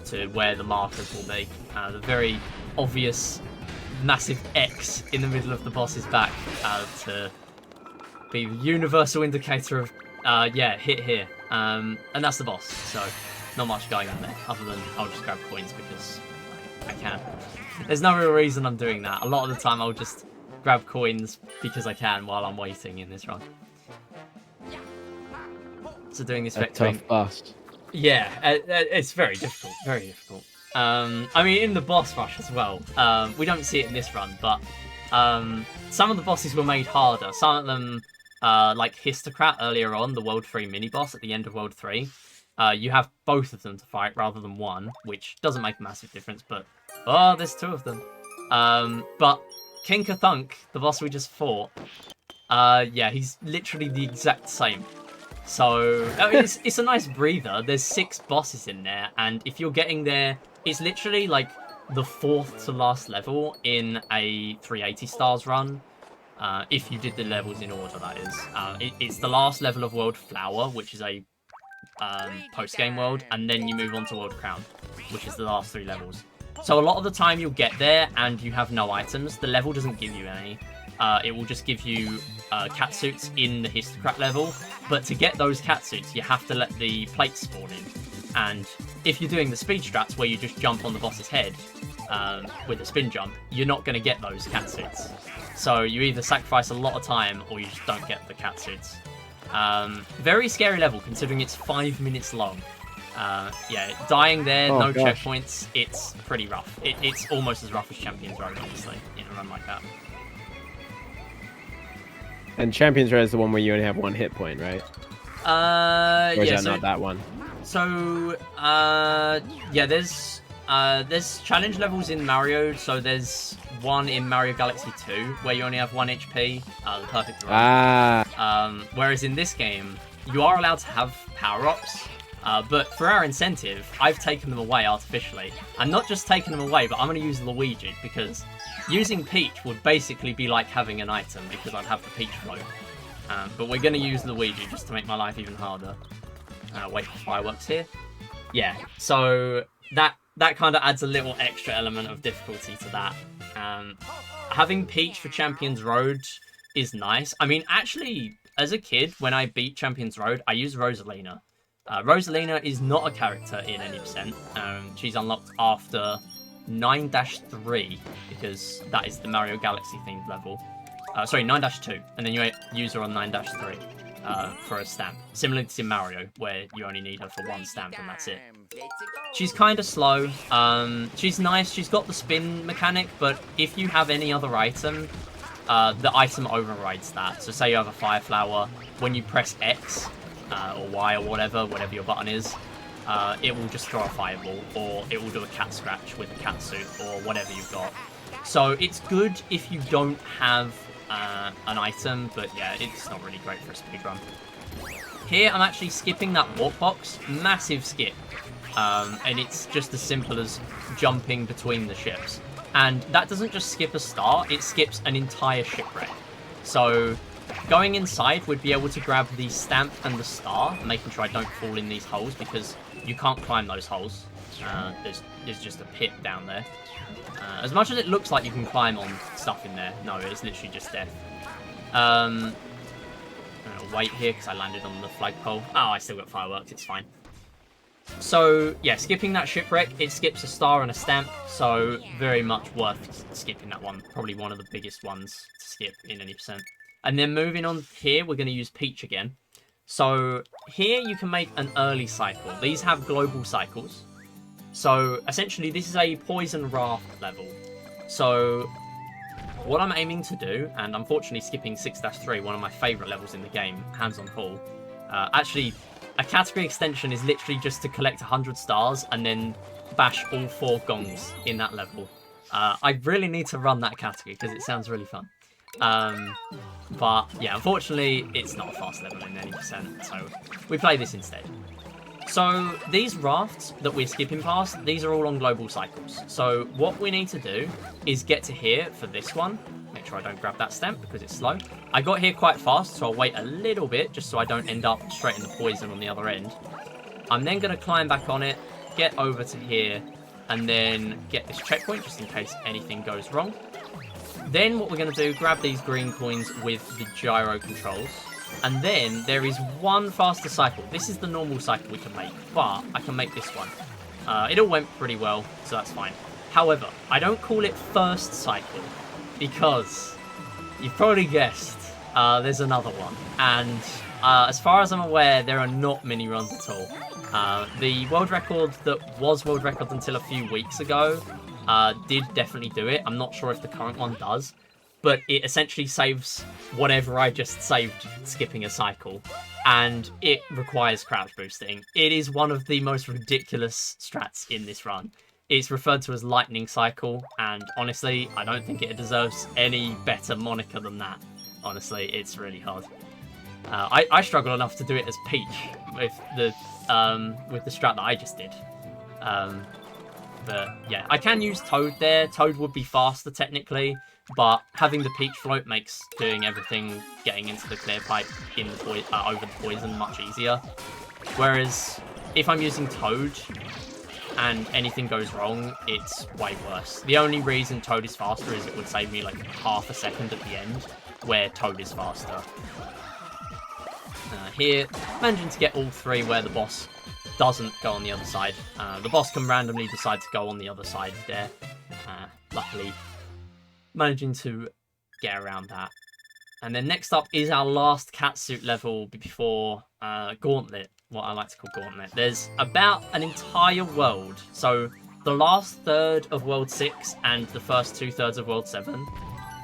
to where the markers will be. The very obvious massive X in the middle of the boss's back to be the universal indicator of yeah, hit here. And that's the boss, so not much going on there, other than I'll just grab coins because I can. There's no real reason I'm doing that. A lot of the time I'll just grab coins because I can while I'm waiting in this run. So doing this vectoring... tough boss. Yeah, it's very difficult, very difficult. I mean, in the boss rush as well. We don't see it in this run, but some of the bosses were made harder. Some of them... like Histocrat earlier on, the World 3 mini-boss at the end of World 3. You have both of them to fight rather than one, which doesn't make a massive difference, but... Oh, there's 2 of them. But Kinkathunk, the boss we just fought, yeah, he's literally the exact same. So, I mean, it's a nice breather. There's 6 bosses in there, and if you're getting there, it's literally like the 4th to last level in a 380 stars run. If you did the levels in order, that is. It's the last level of World Flower, which is a post-game world, and then you move on to World Crown, which is the last 3 levels. So a lot of the time you'll get there and you have no items. The level doesn't give you any. It will just give you catsuits in the Histocrat level, but to get those catsuits, you have to let the plates spawn in. And if you're doing the speed strats where you just jump on the boss's head with a spin jump, you're not going to get those catsuits. So you either sacrifice a lot of time or you just don't get the catsuits. Very scary level considering it's 5 minutes long. Yeah, dying there, no checkpoints, it's pretty rough. It's almost as rough as Champions Road, honestly, in a run like that. And Champions Road is the one where you only have 1 hit point, right? Or is yeah, that not that one? So, yeah, there's challenge levels in Mario, so there's one in Mario Galaxy 2 where you only have 1 HP, the perfect run. Whereas in this game, you are allowed to have power-ups, but for our incentive, I've taken them away artificially. And not just taken them away, but I'm going to use Luigi, because using Peach would basically be like having an item, because I'd have the Peach float. But we're going to use Luigi just to make my life even harder. Wait for fireworks here. Yeah, so that kind of adds a little extra element of difficulty to that. Having Peach for Champions Road is nice. I mean, actually, as a kid, when I beat Champions Road, I used Rosalina. Rosalina is not a character in any percent. She's unlocked after 9-3, because that is the Mario Galaxy themed level. Sorry, 9-2, and then you use her on 9-3 for a stamp. Similar to Mario, where you only need her for one stamp and that's it. She's kind of slow. She's nice. She's got the spin mechanic, but if you have any other item, the item overrides that. So say you have a fire flower, when you press X or Y or whatever your button is, it will just throw a fireball, or it will do a cat scratch with a cat suit, or whatever you've got. So it's good if you don't have an item, but yeah, it's not really great for a speedrun. Here, I'm actually skipping that warp box. Massive skip. And it's just as simple as jumping between the ships. And that doesn't just skip a star, it skips an entire shipwreck. So going inside, we'd be able to grab the stamp and the star, making sure I don't fall in these holes, because you can't climb those holes. There's just a pit down there. As much as it looks like you can climb on stuff in there, no, it's literally just death. I'm gonna wait here because I landed on the flagpole. Oh, I still got fireworks, it's fine. So, yeah, skipping that shipwreck, it skips a star and a stamp, so very much worth skipping that one. Probably one of the biggest ones to skip in any percent. And then moving on here, we're going to use Peach again. So, here you can make an early cycle. These have global cycles. So, essentially, this is a poison raft level. So, what I'm aiming to do, and unfortunately skipping 6-3, one of my favourite levels in the game, hands-on full. Actually, a category extension is literally just to collect 100 stars and then bash all 4 gongs in that level. I really need to run that category because it sounds really fun. But yeah, unfortunately, it's not a fast level in any percent, so we play this instead. So these rafts that we're skipping past, these are all on global cycles. So what we need to do is get to here for this one. Make sure I don't grab that stamp because it's slow. I got here quite fast, so I'll wait a little bit just so I don't end up straight in the poison on the other end. I'm then going to climb back on it, get over to here, and then get this checkpoint just in case anything goes wrong. Then what we're going to do, grab these green coins with the gyro controls. And then there is one faster cycle. This is the normal cycle we can make, but I can make this one. It all went pretty well, so that's fine. However, I don't call it first cycle because you've probably guessed there's another one. And as far as I'm aware, there are not many runs at all. The world record that was world record until a few weeks ago did definitely do it. I'm not sure if the current one does. But it essentially saves whatever I just saved skipping a cycle. And it requires crouch boosting. It is one of the most ridiculous strats in this run. It's referred to as Lightning Cycle, and honestly, I don't think it deserves any better moniker than that. Honestly, it's really hard. I struggle enough to do it as Peach with the strat that I just did. But yeah, I can use Toad there. Toad would be faster technically. But having the Peach float makes doing everything, getting into the clear pipe in the over the poison much easier. Whereas if I'm using Toad and anything goes wrong, it's way worse. The only reason Toad is faster is it would save me like half a second at the end, where Toad is faster. Here, managing to get all 3 where the boss doesn't go on the other side. The boss can randomly decide to go on the other side there. Luckily, managing to get around that. And then next up is our last catsuit level before Gauntlet, what I like to call Gauntlet. There's about an entire world. So the last third of World 6 and the first 2/3 of World 7,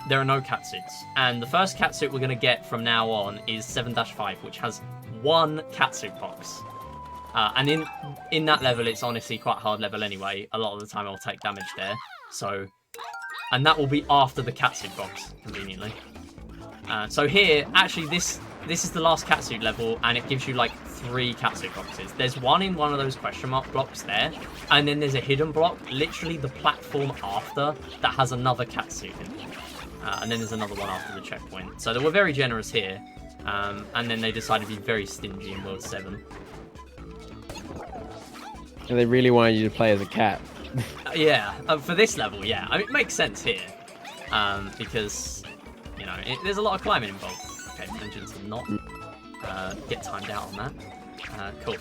there are no catsuits. And the first catsuit we're going to get from now on is 7-5, which has 1 catsuit box. And in that level, it's honestly quite a hard level anyway. A lot of the time I'll take damage there. So... And that will be after the catsuit box, conveniently. So here, actually, this is the last catsuit level, and it gives you like 3 catsuit boxes. There's one in one of those question mark blocks there, and then there's a hidden block, literally the platform after, that has another catsuit in it. And then there's another one after the checkpoint. So they were very generous here, and then they decided to be very stingy in World 7. And they really wanted you to play as a cat. Yeah, for this level, yeah. I mean, it makes sense here. Because, you know, there's a lot of climbing involved. Okay, managing to not get timed out on that. Cool.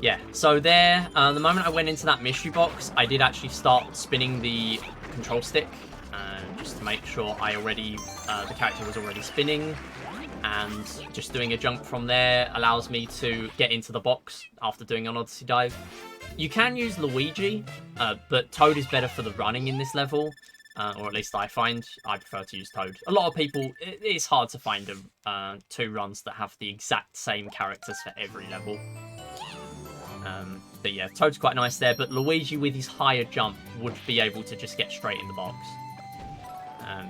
Yeah, so there, the moment I went into that mystery box, I did actually start spinning the control stick, just to make sure the character was already spinning, and just doing a jump from there allows me to get into the box after doing an Odyssey dive. You can use Luigi, but Toad is better for the running in this level, or at least I find I prefer to use Toad. A lot of people, it's hard to find 2 runs that have the exact same characters for every level. But yeah, Toad's quite nice there, but Luigi with his higher jump would be able to just get straight in the box.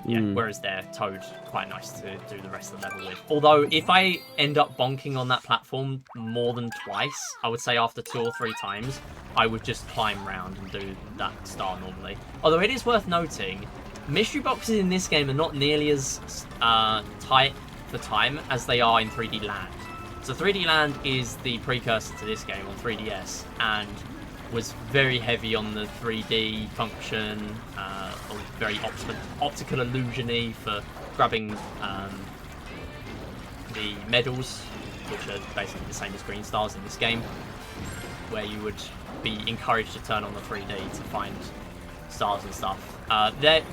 Whereas there, Toad, quite nice to do the rest of the level with. Although, if I end up bonking on that platform more than twice, I would say after 2 or 3 times, I would just climb round and do that star normally. Although it is worth noting, mystery boxes in this game are not nearly as tight for time as they are in 3D Land. So 3D Land is the precursor to this game on 3DS, and was very heavy on the 3D function, or very optical illusion-y for grabbing the medals, which are basically the same as green stars in this game, where you would be encouraged to turn on the 3D to find stars and stuff.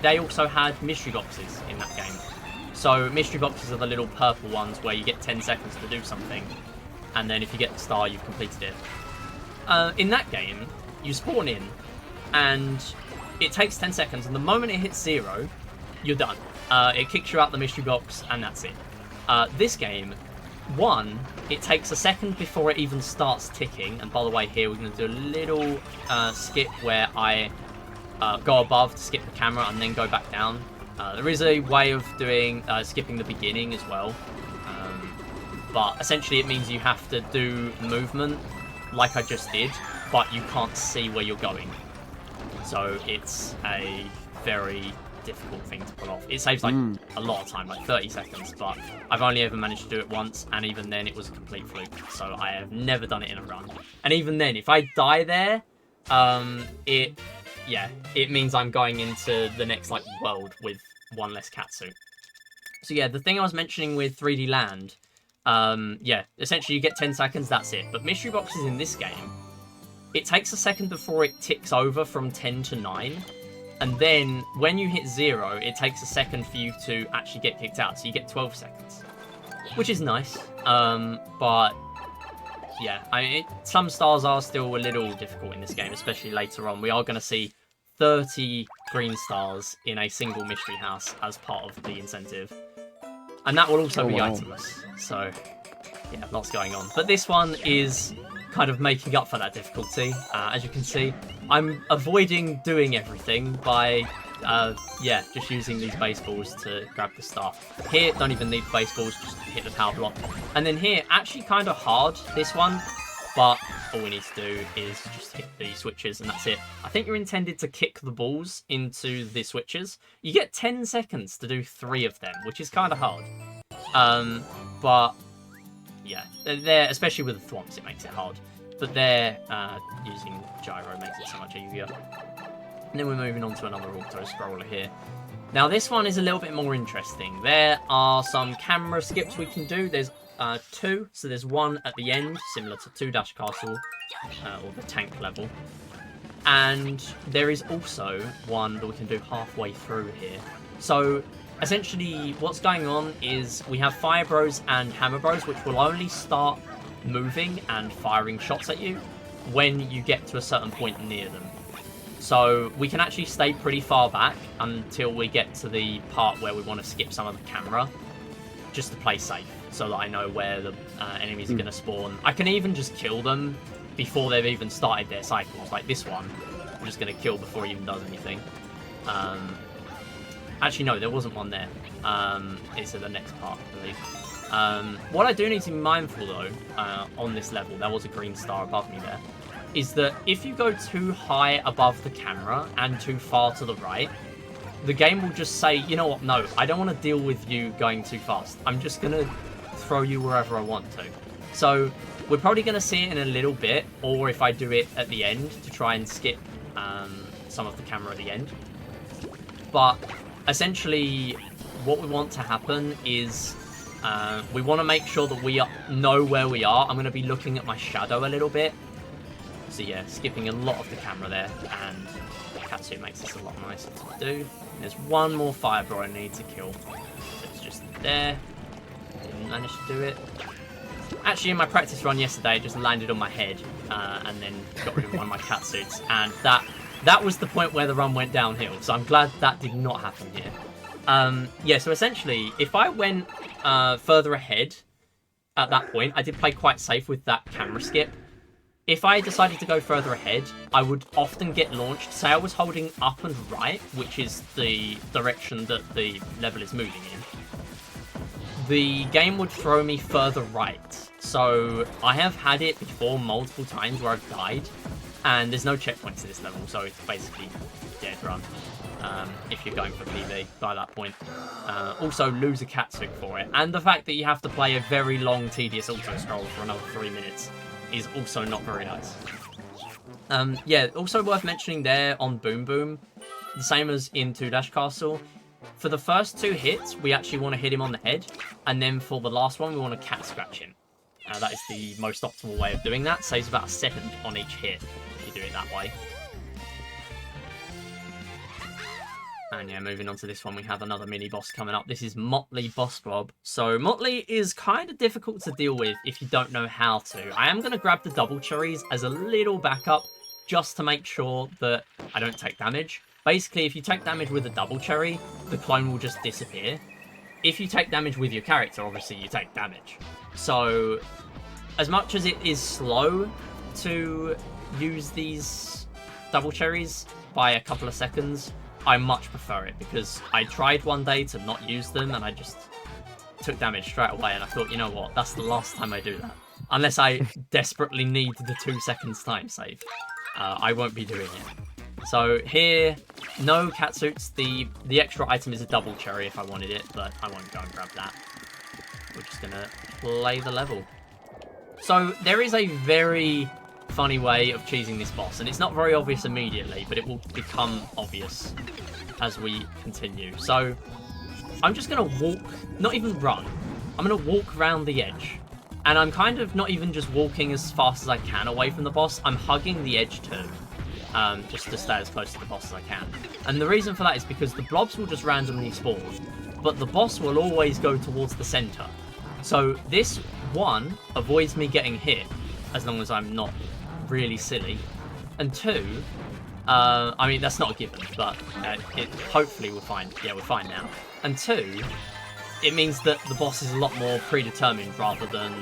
They also had mystery boxes in that game. So mystery boxes are the little purple ones where you get 10 seconds to do something, and then if you get the star, you've completed it. In that game, you spawn in, and it takes 10 seconds, and the moment it hits 0, you're done. It kicks you out the mystery box, and that's it. This game, it takes a second before it even starts ticking, and by the way, here we're going to do a little skip where I go above to skip the camera and then go back down. There is a way of doing skipping the beginning as well, but essentially it means you have to do movement like I just did, but you can't see where you're going. So it's a very difficult thing to pull off. It saves like a lot of time, like 30 seconds, but I've only ever managed to do it once, and even then it was a complete fluke. So I have never done it in a run. And even then, if I die there, it means I'm going into the next like world with 1 less catsuit. So yeah, the thing I was mentioning with 3D Land, essentially you get 10 seconds, that's it. But mystery boxes in this game, it takes a second before it ticks over from 10 to 9. And then when you hit 0, it takes a second for you to actually get kicked out. So you get 12 seconds, which is nice. But yeah, some stars are still a little difficult in this game, especially later on. We are going to see 30 green stars in a single mystery house as part of the incentive. And that will also be itemless. So yeah, lots going on. But this one is kind of making up for that difficulty. As you can see, I'm avoiding doing everything by just using these baseballs to grab the star. Here, don't even need baseballs, just hit the power block. And then here, actually kind of hard, this one, but all we need to do is just hit the switches and that's it. I think you're intended to kick the balls into the switches. You get 10 seconds to do 3 of them, which is kind of hard. But yeah, they're, especially with the thwomps, it makes it hard. But they're using gyro makes it so much easier. And then we're moving on to another auto-scroller here. Now this one is a little bit more interesting. There are some camera skips we can do. There's 2, so there's one at the end, similar to 2 Dash Castle, or the tank level. And there is also one that we can do halfway through here. So essentially what's going on is we have Fire Bros and Hammer Bros, which will only start moving and firing shots at you when you get to a certain point near them. So we can actually stay pretty far back until we get to the part where we want to skip some of the camera, just to play safe, so that I know where the enemies are going to spawn. I can even just kill them before they've even started their cycles, like this one. I'm just going to kill before he even does anything. Actually, no, there wasn't one there. It's at the next part, I believe. What I do need to be mindful, though, on this level, there was a green star above me there, is that if you go too high above the camera and too far to the right, the game will just say, you know what, no, I don't want to deal with you going too fast. I'm just going to throw you wherever I want to. So we're probably going to see it in a little bit, or if I do it at the end to try and skip some of the camera at the end. But essentially what we want to happen is we want to make sure that we know where we are. I'm going to be looking at my shadow a little bit. So yeah, skipping a lot of the camera there, and catsuit makes this a lot nicer to do. There's one more fire bro I need to kill. So it's just there. Didn't manage to do it. Actually, in my practice run yesterday, it just landed on my head and then got rid of one of my catsuits. And that was the point where the run went downhill. So I'm glad that did not happen here. Yeah, so essentially, if I went further ahead at that point, I did play quite safe with that camera skip. If I decided to go further ahead, I would often get launched. Say I was holding up and right, which is the direction that the level is moving in. The game would throw me further right. So I have had it before multiple times where I've died, and there's no checkpoints to this level, so it's basically dead run. If you're going for PB by that point. Also lose a catsuit for it. And the fact that you have to play a very long, tedious auto-scroll for another 3 minutes is also not very nice. Yeah, also worth mentioning there on Boom Boom, the same as in 2-Dash Castle, for the first 2 hits, we actually want to hit him on the head, and then for the last one, we want to cat scratch him. That is the most optimal way of doing that. Saves about a second on each hit if you do it that way. And yeah, moving on to this one, we have another mini-boss coming up. This is Motley Boss Blob. So Motley is kind of difficult to deal with if you don't know how to. I am going to grab the double cherries as a little backup, just to make sure that I don't take damage. Basically, if you take damage with a double cherry, the clone will just disappear. If you take damage with your character, obviously you take damage. So, as much as it is slow to use these double cherries by a couple of seconds, I much prefer it, because I tried one day to not use them and I just took damage straight away, and I thought, you know what, that's the last time I do that. Unless I desperately need the 2 seconds time save, I won't be doing it. So here, no catsuits. The extra item is a double cherry if I wanted it, but I won't go and grab that. We're just gonna play the level. So there is a very funny way of cheesing this boss, and it's not very obvious immediately, but it will become obvious as we continue. So I'm just gonna walk, not even run, I'm gonna walk around the edge, and I'm kind of not even just walking as fast as I can away from the boss, I'm hugging the edge too, just to stay as close to the boss as I can. And the reason for that is because the blobs will just randomly spawn, but the boss will always go towards the center. So this, one, avoids me getting hit, as long as I'm not really silly, and 2, I mean, that's not a given, but it hopefully we're fine. Yeah, we're fine now. And 2, it means that the boss is a lot more predetermined rather than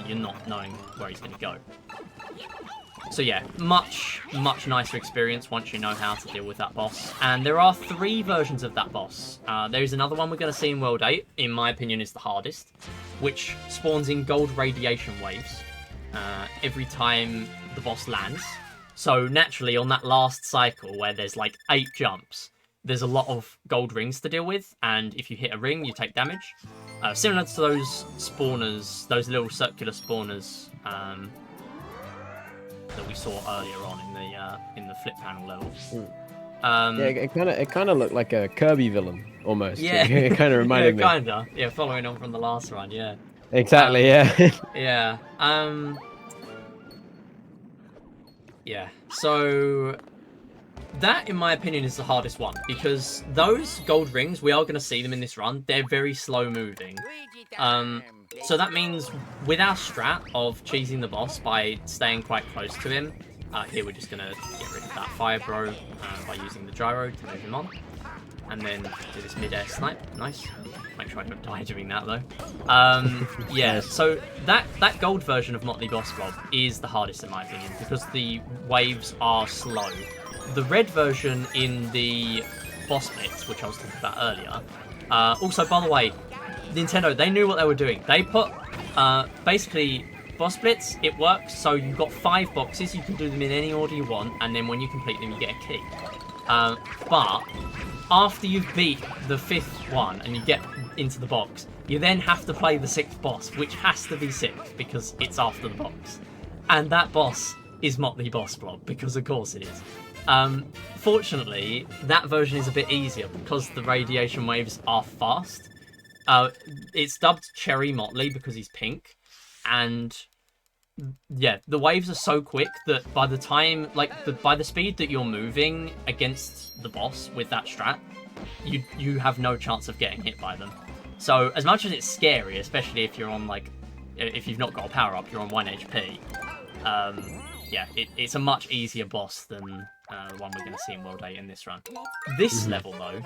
you're not knowing where he's going to go. So yeah, much nicer experience once you know how to deal with that boss. And there are 3 versions of that boss. There's another one we're going to see in World 8, in my opinion is the hardest, which spawns in gold radiation waves every time the boss lands. So naturally, on that last cycle where there's like 8 jumps, there's a lot of gold rings to deal with, and if you hit a ring, you take damage. Similar to those spawners, those little circular spawners that we saw earlier on in the flip panel level. Yeah, it kind of looked like a Kirby villain almost. Yeah, it kind of reminded me. Kinda. Yeah, following on from the last one. Yeah. Exactly. Yeah. Yeah. Yeah. So that, in my opinion, is the hardest one, because those gold rings, we are going to see them in this run. They're very slow moving. So that means with our strat of cheesing the boss by staying quite close to him, here we're just going to get rid of that fire bro by using the gyro to move him on. And then do this mid-air snipe. Nice. Make sure I don't die doing that, though. Yeah, so that gold version of Motley Boss Blob is the hardest, in my opinion, because the waves are slow. The red version in the boss blitz, which I was talking about earlier, also, by the way, Nintendo, they knew what they were doing. They put, basically, boss blitz, it works, so you've got 5 boxes, you can do them in any order you want, and then when you complete them, you get a key. But after you've beat the 5th one and you get into the box, you then have to play the 6th boss, which has to be 6th because it's after the box. And that boss is Motley Boss Blob, because of course it is. Fortunately, that version is a bit easier because the radiation waves are fast. It's dubbed Cherry Motley because he's pink, and Yeah, the waves are so quick that by the time, by the speed that you're moving against the boss with that strat, you have no chance of getting hit by them. So as much as it's scary, especially if you're on if you've not got a power up, you're on 1 HP. Yeah, it's a much easier boss than the one we're going to see in World 8 in this run. This level though,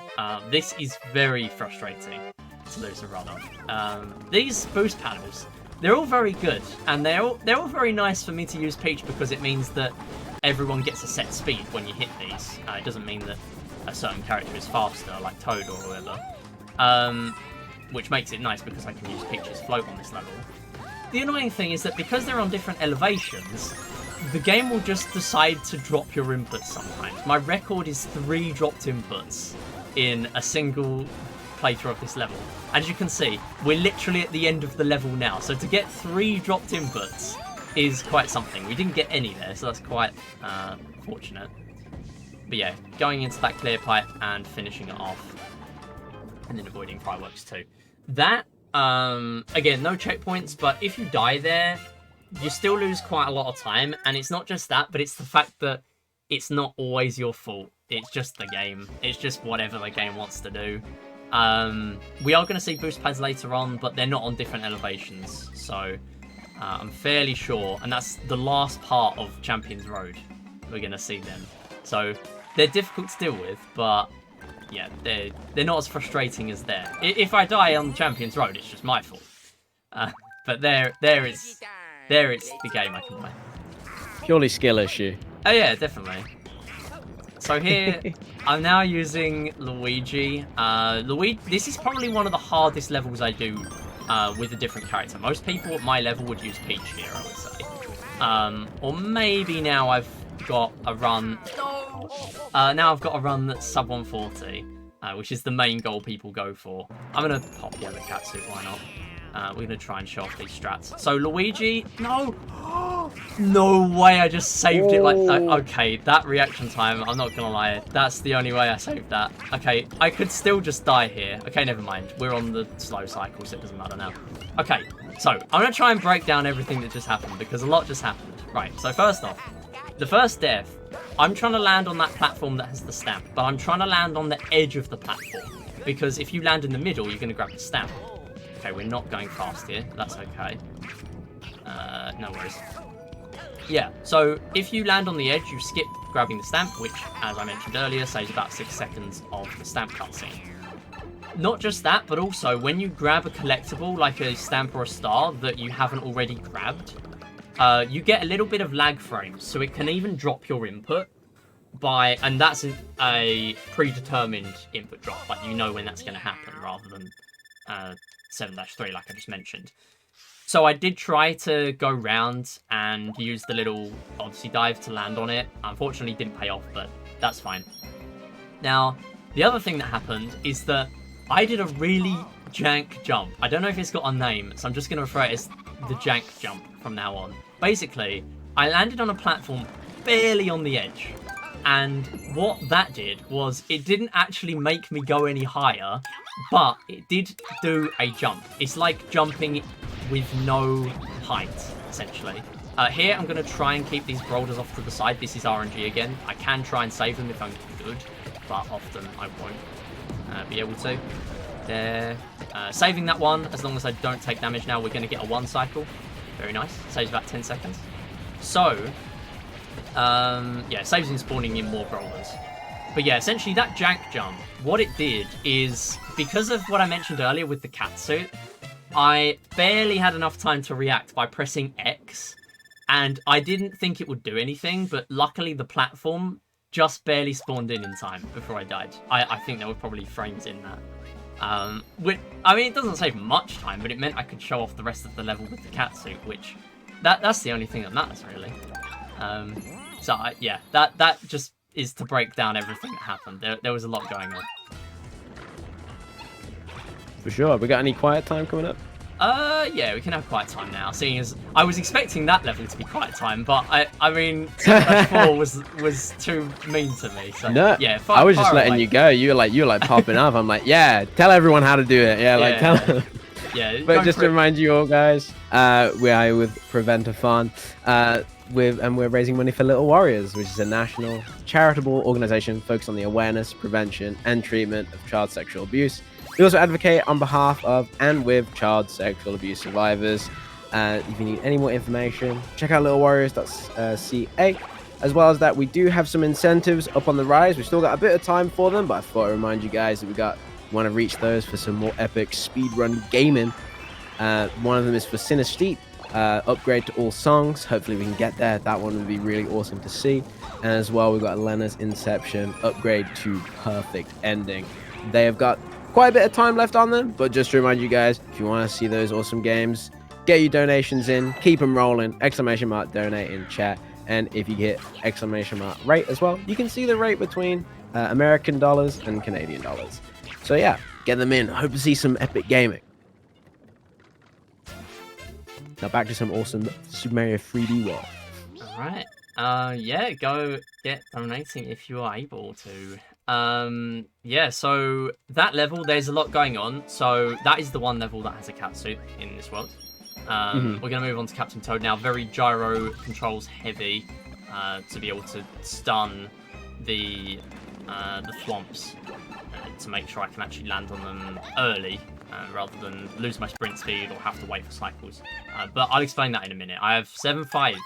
this is very frustrating to lose a run on. These boost panels, they're all very good, and they're all very nice for me to use Peach because it means that everyone gets a set speed when you hit these. It doesn't mean that a certain character is faster, like Toad or whoever. Which makes it nice because I can use Peach's float on this level. The annoying thing is that because they're on different elevations, the game will just decide to drop your inputs sometimes. My record is 3 dropped inputs in a single playthrough of this level. As you can see, we're literally at the end of the level now, so to get 3 dropped inputs is quite something. We didn't get any there, so that's quite fortunate. But yeah, going into that clear pipe and finishing it off, and then avoiding fireworks too. That, again, no checkpoints, but if you die there, you still lose quite a lot of time, and it's not just that, but it's the fact that it's not always your fault. It's just the game. It's just whatever the game wants to do. We are going to see boost pads later on, but they're not on different elevations, so I'm fairly sure, and that's the last part of Champions Road, we're going to see them. So they're difficult to deal with, but yeah, they're not as frustrating as there. If I die on Champions Road, it's just my fault. But there it's the game I can play. Purely skill issue. Oh yeah, definitely. So here, I'm now using Luigi. This is probably one of the hardest levels I do with a different character. Most people at my level would use Peach here, I would say. Or maybe now I've got a run. Now I've got a run that's sub 140, which is the main goal people go for. I'm gonna pop the other cat suit. Why not? We're gonna try and show off these strats. So Luigi, no, no way! I just saved it like that. Okay, that reaction time. I'm not gonna lie, that's the only way I saved that. Okay, I could still just die here. Okay, never mind. We're on the slow cycle, so it doesn't matter now. Okay, so I'm gonna try and break down everything that just happened because a lot just happened. Right. So first off, the first death, I'm trying to land on that platform that has the stamp, but I'm trying to land on the edge of the platform because if you land in the middle, you're gonna grab the stamp. Okay, we're not going fast here. That's okay. No worries. Yeah, so if you land on the edge, you skip grabbing the stamp, which, as I mentioned earlier, saves about 6 seconds of the stamp cutscene. Not just that, but also when you grab a collectible, like a stamp or a star, that you haven't already grabbed, you get a little bit of lag frames, so it can even drop your input and that's a predetermined input drop, like you know when that's going to happen, rather than 7-3 like I just mentioned. So I did try to go round and use the little Odyssey dive to land on it. Unfortunately didn't pay off, but that's fine. Now, the other thing that happened is that I did a really jank jump. I don't know if it's got a name, so I'm just going to refer it as the jank jump from now on. Basically, I landed on a platform barely on the edge. And what that did was it didn't actually make me go any higher, but it did do a jump. It's like jumping with no height, essentially. Here, I'm going to try and keep these boulders off to the side. This is RNG again. I can try and save them if I'm good, but often I won't be able to. There. Saving that one, as long as I don't take damage now, we're going to get a 1 cycle. Very nice. Saves about 10 seconds. So, yeah, saves in spawning in more boulders. But yeah, essentially that jank jump, what it did is, because of what I mentioned earlier with the catsuit, I barely had enough time to react by pressing X, and I didn't think it would do anything, but luckily the platform just barely spawned in time before I died. I think there were probably frames in that. I mean, it doesn't save much time, but it meant I could show off the rest of the level with the catsuit, which, that's the only thing that matters, really. So, yeah, that just is to break down everything that happened. There was a lot going on. For sure. We got any quiet time coming up? Yeah, we can have quiet time now, seeing as I was expecting that level to be quiet time, but I mean, 4 was too mean to me. So no, yeah, I was just letting you go. You were like popping up. I'm like, yeah, tell everyone how to do it. Yeah, like tell them. Yeah, But just to remind you all, guys, we are with Prevent-A-Thon, and we're raising money for Little Warriors, which is a national charitable organization focused on the awareness, prevention, and treatment of child sexual abuse. We also advocate on behalf of and with child sexual abuse survivors. If you need any more information, check out littlewarriors.ca. As well as that, we do have some incentives up on the rise. We've still got a bit of time for them, but I thought I'd remind you guys that we want to reach those for some more epic speedrun gaming. One of them is for Synesthete, upgrade to all songs. Hopefully we can get there. That one would be really awesome to see. And as well, we've got Lena's Inception, upgrade to perfect ending. They have got quite a bit of time left on them, but just to remind you guys, if you want to see those awesome games, get your donations in, keep them rolling, ! Donate in chat. And if you hit ! Rate as well, you can see the rate between American dollars and Canadian dollars. So yeah, get them in. Hope to see some epic gaming. Now back to some awesome Super Mario 3D World. Alright. Yeah, go get donating if you are able to. Yeah, so that level, there's a lot going on. So that is the one level that has a cat suit in this world. We're going to move on to Captain Toad now. Very gyro controls heavy to be able to stun the thwomps to make sure I can actually land on them early rather than lose my sprint speed or have to wait for cycles. But I'll explain that in a minute. I have 7-5.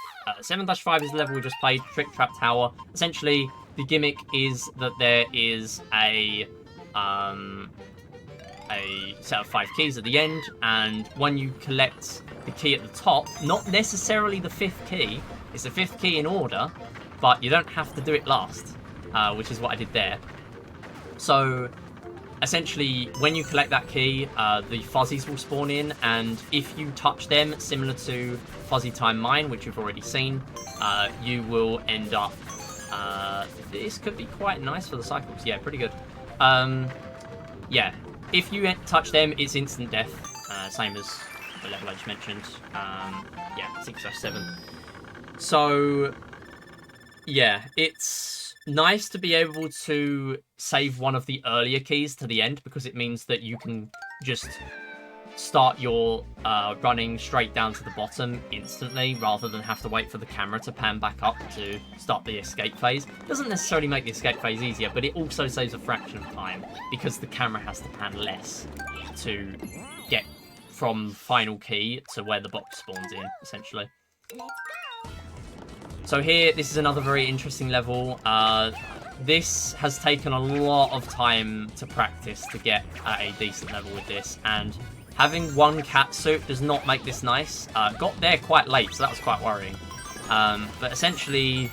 7-5 is the level we just played, Trick Trap Tower. Essentially, the gimmick is that there is a set of 5 keys at the end, and when you collect the key at the top, not necessarily the 5th key, it's the 5th key in order, but you don't have to do it last, which is what I did there. So essentially, when you collect that key, the fuzzies will spawn in, and if you touch them, similar to Fuzzy Time Mine, which you've already seen, you will end up... this could be quite nice for the cycles. Yeah, pretty good. Yeah, if you touch them, it's instant death, same as the level I just mentioned. Yeah, 6/7. So, yeah, it's nice to be able to save one of the earlier keys to the end, because it means that you can just start your running straight down to the bottom instantly, rather than have to wait for the camera to pan back up to start the escape phase. Doesn't necessarily make the escape phase easier, but it also saves a fraction of time, because the camera has to pan less to get from final key to where the box spawns in, essentially. So here, this is another very interesting level. This has taken a lot of time to practice to get at a decent level with this, and having one cat suit does not make this nice. Got there quite late, so that was quite worrying. But essentially,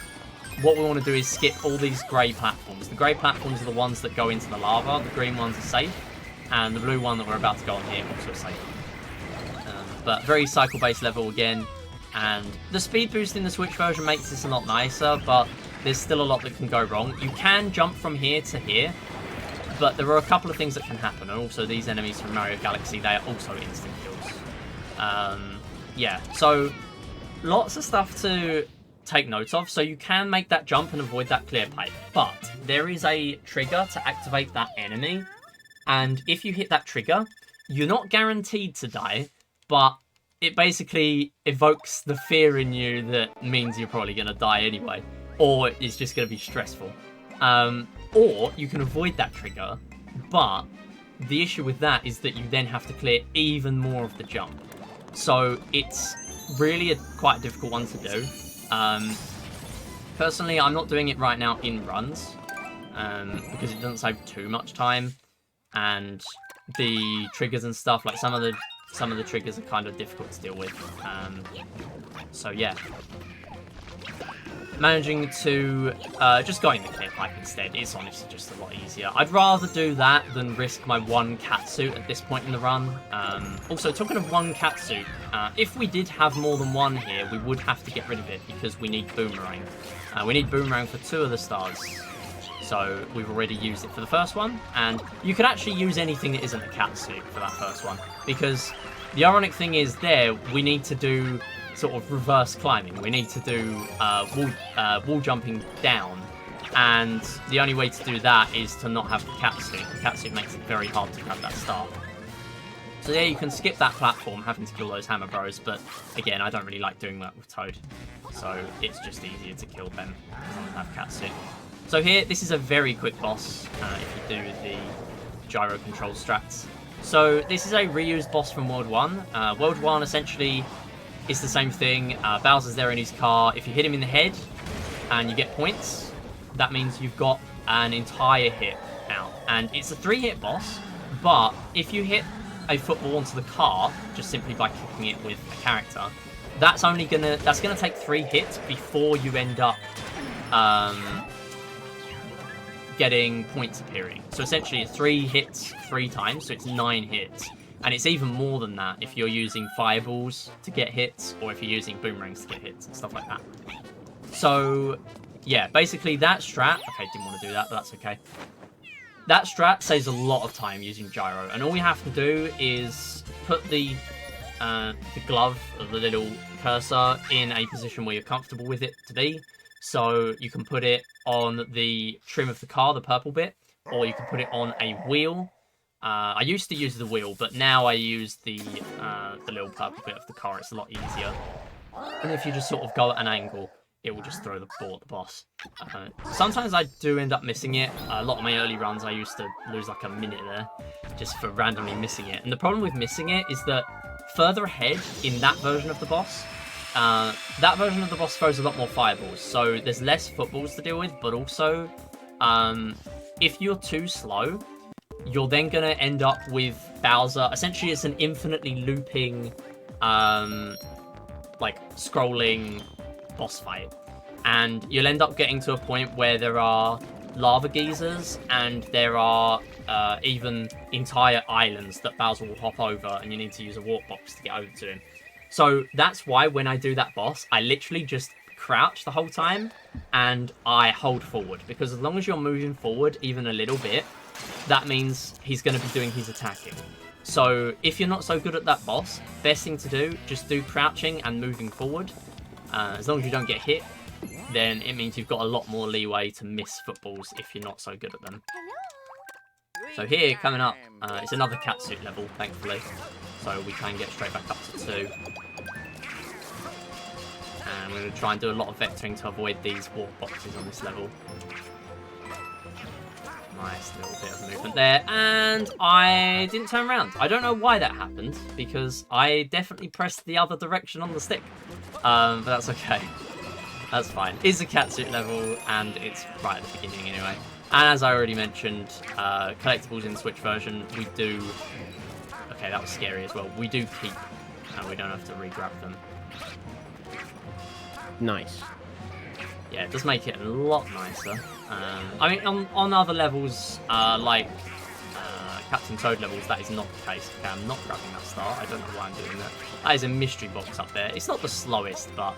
what we want to do is skip all these grey platforms. The grey platforms are the ones that go into the lava, the green ones are safe, and the blue one that we're about to go on here also safe. But very cycle-based level again, and the speed boost in the Switch version makes this a lot nicer, but there's still a lot that can go wrong. You can jump from here to here, but there are a couple of things that can happen, and also these enemies from Mario Galaxy, they are also instant kills. Yeah, so lots of stuff to take note of. So you can make that jump and avoid that clear pipe, but there is a trigger to activate that enemy, and if you hit that trigger, you're not guaranteed to die, but it basically evokes the fear in you that means you're probably going to die anyway, or it's just going to be stressful. Or you can avoid that trigger, but the issue with that is that you then have to clear even more of the jump. So it's really quite a difficult one to do. Personally, I'm not doing it right now in runs, because it doesn't save too much time, and the triggers and stuff, like some of the triggers are kind of difficult to deal with. So yeah. Managing to just going the clear pipe instead is honestly just a lot easier. I'd rather do that than risk my one catsuit at this point in the run. Also, talking of one catsuit, if we did have more than one here, we would have to get rid of it because we need Boomerang. We need Boomerang for 2 of the stars. So we've already used it for the first one, and you could actually use anything that isn't a catsuit for that first one, because the ironic thing is there, we need to do sort of reverse climbing. We need to do wall jumping down, and the only way to do that is to not have the catsuit. The catsuit makes it very hard to grab that star. So yeah, you can skip that platform, having to kill those hammer bros, but again, I don't really like doing that with Toad. So it's just easier to kill them because I don't have Catsuit. So here, this is a very quick boss if you do the gyro control strats. So this is a reused boss from World 1. World 1 essentially is the same thing. Bowser's there in his car. If you hit him in the head and you get points, that means you've got an entire hit out. And it's a 3-hit boss, but if you hit a football onto the car just simply by kicking it with a character, that's gonna take 3 hits before you end up getting points appearing. So essentially it's 3 hits 3 times, so it's 9 hits. And it's even more than that if you're using fireballs to get hits, or if you're using boomerangs to get hits and stuff like that. So yeah, basically that strat, okay, didn't want to do that, but that's okay. That strat saves a lot of time using gyro, and all you have to do is put the glove, or the little cursor, in a position where you're comfortable with it to be. So you can put it on the trim of the car, the purple bit, or you can put it on a wheel. I used to use the wheel, but now I use the little purple bit of the car. It's a lot easier. And if you just sort of go at an angle, it will just throw the ball at the boss. Sometimes I do end up missing it. A lot of my early runs, I used to lose like a minute there, just for randomly missing it. And the problem with missing it is that further ahead in that version of the boss, throws a lot more fireballs. So there's less footballs to deal with, but also, if you're too slow, you're then going to end up with Bowser. Essentially, it's an infinitely looping, like, scrolling boss fight. And you'll end up getting to a point where there are lava geysers, and there are even entire islands that Bowser will hop over, and you need to use a warp box to get over to him. So that's why when I do that boss, I literally just crouch the whole time, and I hold forward. Because as long as you're moving forward even a little bit, that means he's going to be doing his attacking. So if you're not so good at that boss, best thing to do, just do crouching and moving forward. As long as you don't get hit, then it means you've got a lot more leeway to miss footballs if you're not so good at them. So here, coming up, it's another catsuit level, thankfully. So we can get straight back up to 2. And we're going to try and do a lot of vectoring to avoid these warp boxes on this level. Nice little bit of movement there, and I didn't turn around. I don't know why that happened, because I definitely pressed the other direction on the stick. But that's okay. That's fine. It's a catsuit level, and it's right at the beginning anyway. And as I already mentioned, collectibles in the Switch version, we do... Okay, that was scary as well. We do keep, and we don't have to re-grab them. Nice. Yeah, it does make it a lot nicer. I mean, on other levels, like Captain Toad levels, that is not the case. Okay, I'm not grabbing that star. I don't know why I'm doing that. That is a mystery box up there. It's not the slowest, but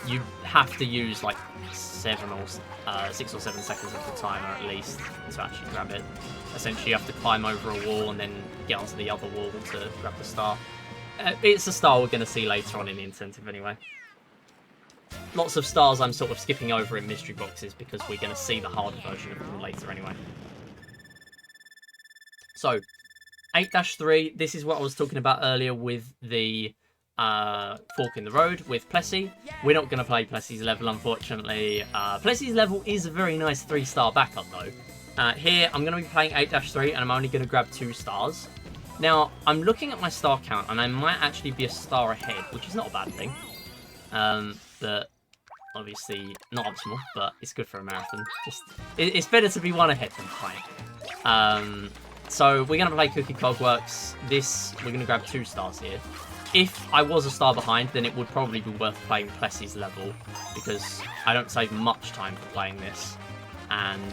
you have to use like 6 or 7 seconds of the timer at least to actually grab it. Essentially, you have to climb over a wall and then get onto the other wall to grab the star. It's a star we're going to see later on in the incentive anyway. Lots of stars I'm sort of skipping over in mystery boxes because we're going to see the harder version of them later anyway. So, 8-3, this is what I was talking about earlier with the fork in the road with Plessy. We're not going to play Plessy's level, unfortunately. Plessy's level is a very nice 3-star backup, though. Here, I'm going to be playing 8-3, and I'm only going to grab 2 stars. Now, I'm looking at my star count, and I might actually be a star ahead, which is not a bad thing. But obviously not optimal, but it's good for a marathon. It's better to be 1 ahead than 5. So we're going to play Cookie Cogworks. We're going to grab 2 stars here. If I was a star behind, then it would probably be worth playing Plessy's level, because I don't save much time for playing this, and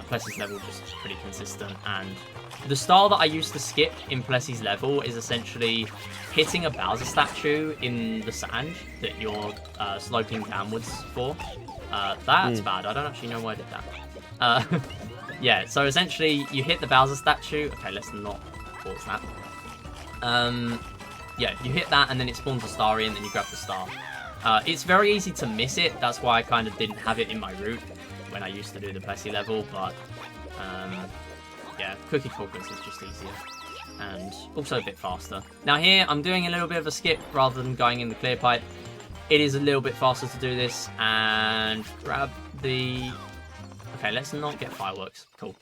Plessy's level is just pretty consistent. And the star that I used to skip in Plessy's level is essentially hitting a Bowser statue in the sand that you're sloping downwards for. That's bad. I don't actually know why I did that. Yeah, so essentially you hit the Bowser statue. Okay, let's not pause that. Yeah, you hit that and then it spawns a star in and you grab the star. It's very easy to miss it. That's why I kind of didn't have it in my route when I used to do the Plessy level, but yeah, Cookie Cogworks is just easier. and also a bit faster. Now here, I'm doing a little bit of a skip rather than going in the clear pipe. It is a little bit faster to do this, and grab the... Okay, let's not get fireworks. Cool.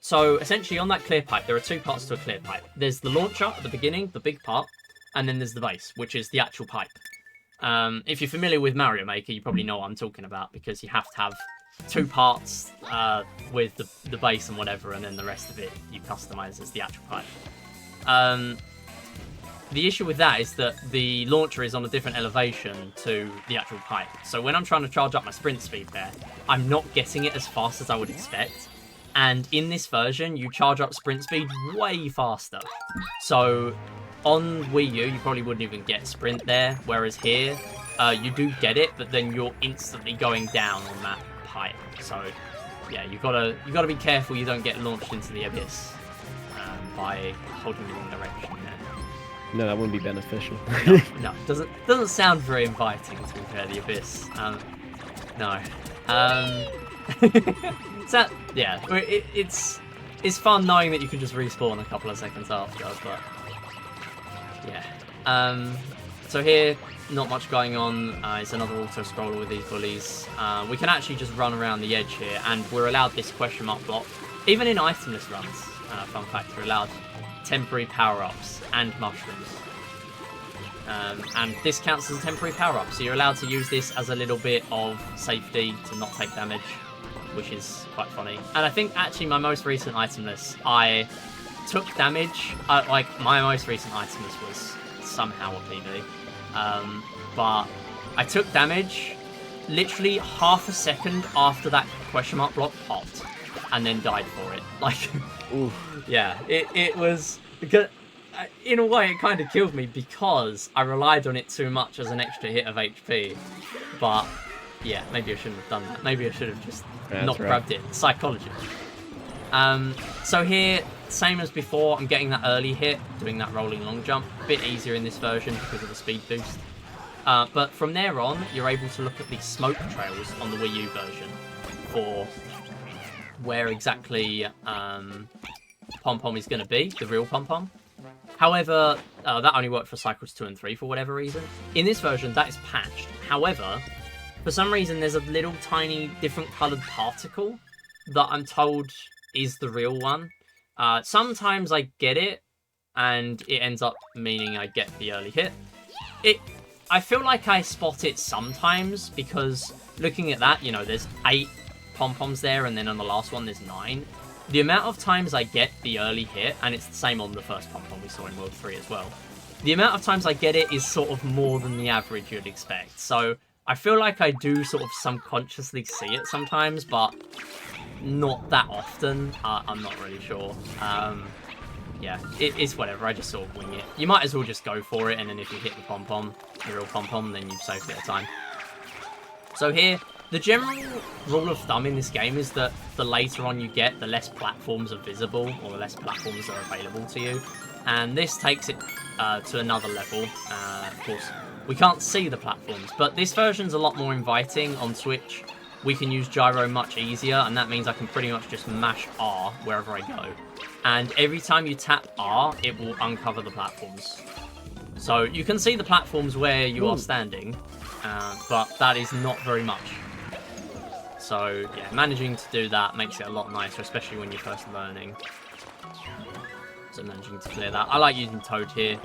So essentially on that clear pipe, there are two parts to a clear pipe. There's the launcher at the beginning, the big part, and then there's the base, which is the actual pipe. If you're familiar with Mario Maker, you probably know what I'm talking about, because you have to have two parts with the base and whatever, and then the rest of it you customize as the actual pipe. The issue with that is that the launcher is on a different elevation to the actual pipe. So when I'm trying to charge up my sprint speed there, I'm not getting it as fast as I would expect. And in this version, you charge up sprint speed way faster. So on Wii U, you probably wouldn't even get sprint there, whereas here, you do get it, but then you're instantly going down on that pipe. So yeah, you gotta be careful you don't get launched into the abyss by holding the wrong direction there. No, that wouldn't be beneficial. No, doesn't sound very inviting, to be fair, the abyss. No. So, yeah, it's fun knowing that you can just respawn a couple of seconds after, but yeah. So here, not much going on. It's another auto-scroller with these bullies. We can actually just run around the edge here, and we're allowed this question mark block. Even in itemless runs, fun fact, we're allowed temporary power-ups and mushrooms. And this counts as a temporary power-up, so you're allowed to use this as a little bit of safety to not take damage, which is quite funny. And I think actually my most recent itemless, I took damage. Like my most recent itemless was somehow a PB. But I took damage literally half a second after that question mark block popped, and then died for it. Like, Oof. Yeah, it was, because in a way it kind of killed me because I relied on it too much as an extra hit of HP. But yeah, maybe I shouldn't have done that. Maybe I should have just not grabbed it. Psychology. So here, same as before, I'm getting that early hit, doing that rolling long jump. A bit easier in this version because of the speed boost. But from there on, you're able to look at the smoke trails on the Wii U version for where exactly Pom Pom is going to be, the real Pom Pom. However, that only worked for cycles 2 and 3 for whatever reason. In this version, that is patched. However, for some reason, there's a little tiny different coloured particle that I'm told is the real one. Sometimes I get it, and it ends up meaning I get the early hit. I feel like I spot it sometimes, because looking at that, you know, there's 8 pom-poms there, and then on the last one there's 9. The amount of times I get the early hit, and it's the same on the first pom-pom we saw in World 3 as well, the amount of times I get it is sort of more than the average you'd expect. So I feel like I do sort of subconsciously see it sometimes, but not that often. I'm not really sure. Yeah, it's whatever. I just sort of wing it. You might as well just go for it, and then if you hit the pom-pom, the real pom-pom, then you've saved a bit of time. So here, the general rule of thumb in this game is that the later on you get, the less platforms are visible, or the less platforms are available to you. And this takes it to another level. Of course, we can't see the platforms, but this version's a lot more inviting on Switch. We can use gyro much easier, and that means I can pretty much just mash R wherever I go. And every time you tap R, it will uncover the platforms. So you can see the platforms where you are standing, but that is not very much. So yeah, managing to do that makes it a lot nicer, especially when you're first learning. So managing to clear that. I like using Toad here.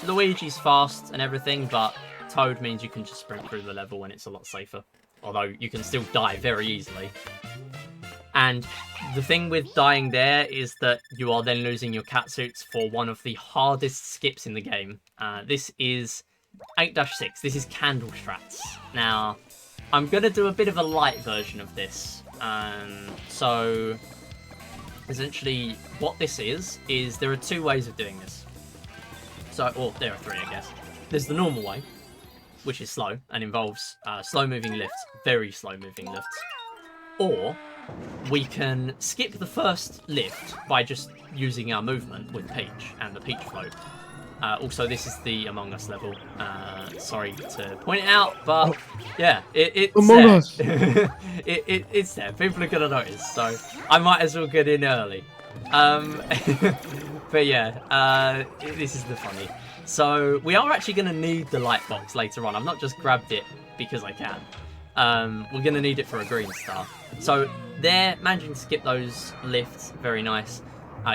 Luigi's fast and everything, but Toad means you can just sprint through the level and it's a lot safer. Although you can still die very easily. And the thing with dying there is that you are then losing your catsuits for one of the hardest skips in the game. This is 8-6. This is Candle Strats. Now, I'm going to do a bit of a light version of this. So, essentially, what this is there are 2 ways of doing this. So, or there are 3, I guess. There's the normal way, which is slow and involves slow-moving lifts, very slow-moving lifts. Or we can skip the first lift by just using our movement with Peach and the Peach float. Also, this is the Among Us level. Sorry to point it out, but yeah, it's Among there. Us. It's there. People are going to notice, so I might as well get in early. But yeah, this is the funny. So we are actually going to need the light box later on. I've not just grabbed it because I can. We're going to need it for a green star. So they're managing to skip those lifts. Very nice.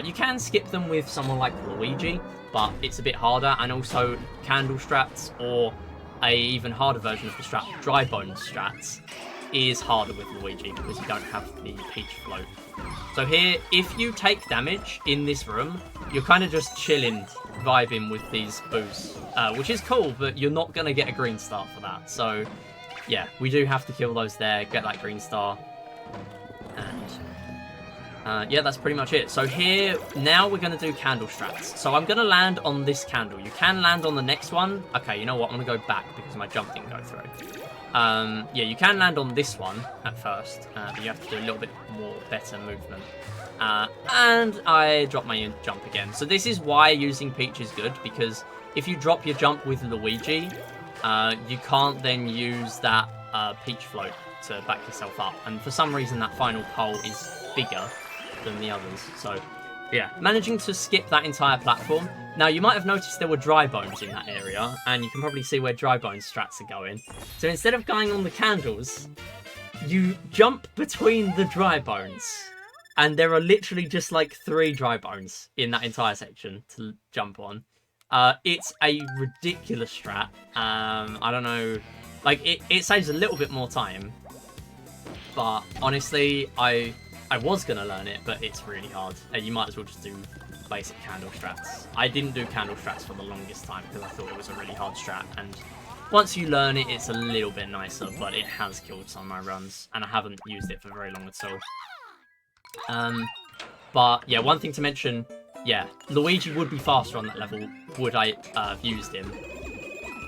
You can skip them with someone like Luigi, but it's a bit harder. And also candle strats, or a even harder version of the strat, dry bone strats, is harder with Luigi because you don't have the peach float. So here, if you take damage in this room, you're kind of just chilling, vibing with these boosts, which is cool, but you're not going to get a green star for that. So yeah, we do have to kill those there, get that green star, and yeah, that's pretty much it. So here, now we're going to do candle strats. So I'm going to land on this candle. You can land on the next one. Okay, you know what? I'm going to go back because my jump didn't go through. Yeah, you can land on this one at first, but you have to do a little bit more better movement. And I dropped my jump again. So this is why using Peach is good, because if you drop your jump with Luigi, you can't then use that Peach float to back yourself up. And for some reason, that final pole is bigger than the others. So yeah, managing to skip that entire platform. Now, you might have noticed there were dry bones in that area, and you can probably see where dry bone strats are going. So instead of going on the candles, you jump between the dry bones. And there are literally just like 3 dry bones in that entire section to jump on. It's a ridiculous strat. I don't know. Like, it saves a little bit more time. But honestly, I was going to learn it, but it's really hard. You might as well just do basic candle strats. I didn't do candle strats for the longest time because I thought it was a really hard strat. And once you learn it, it's a little bit nicer, but it has killed some of my runs. And I haven't used it for very long at all. But yeah, one thing to mention, yeah, Luigi would be faster on that level, would I have used him.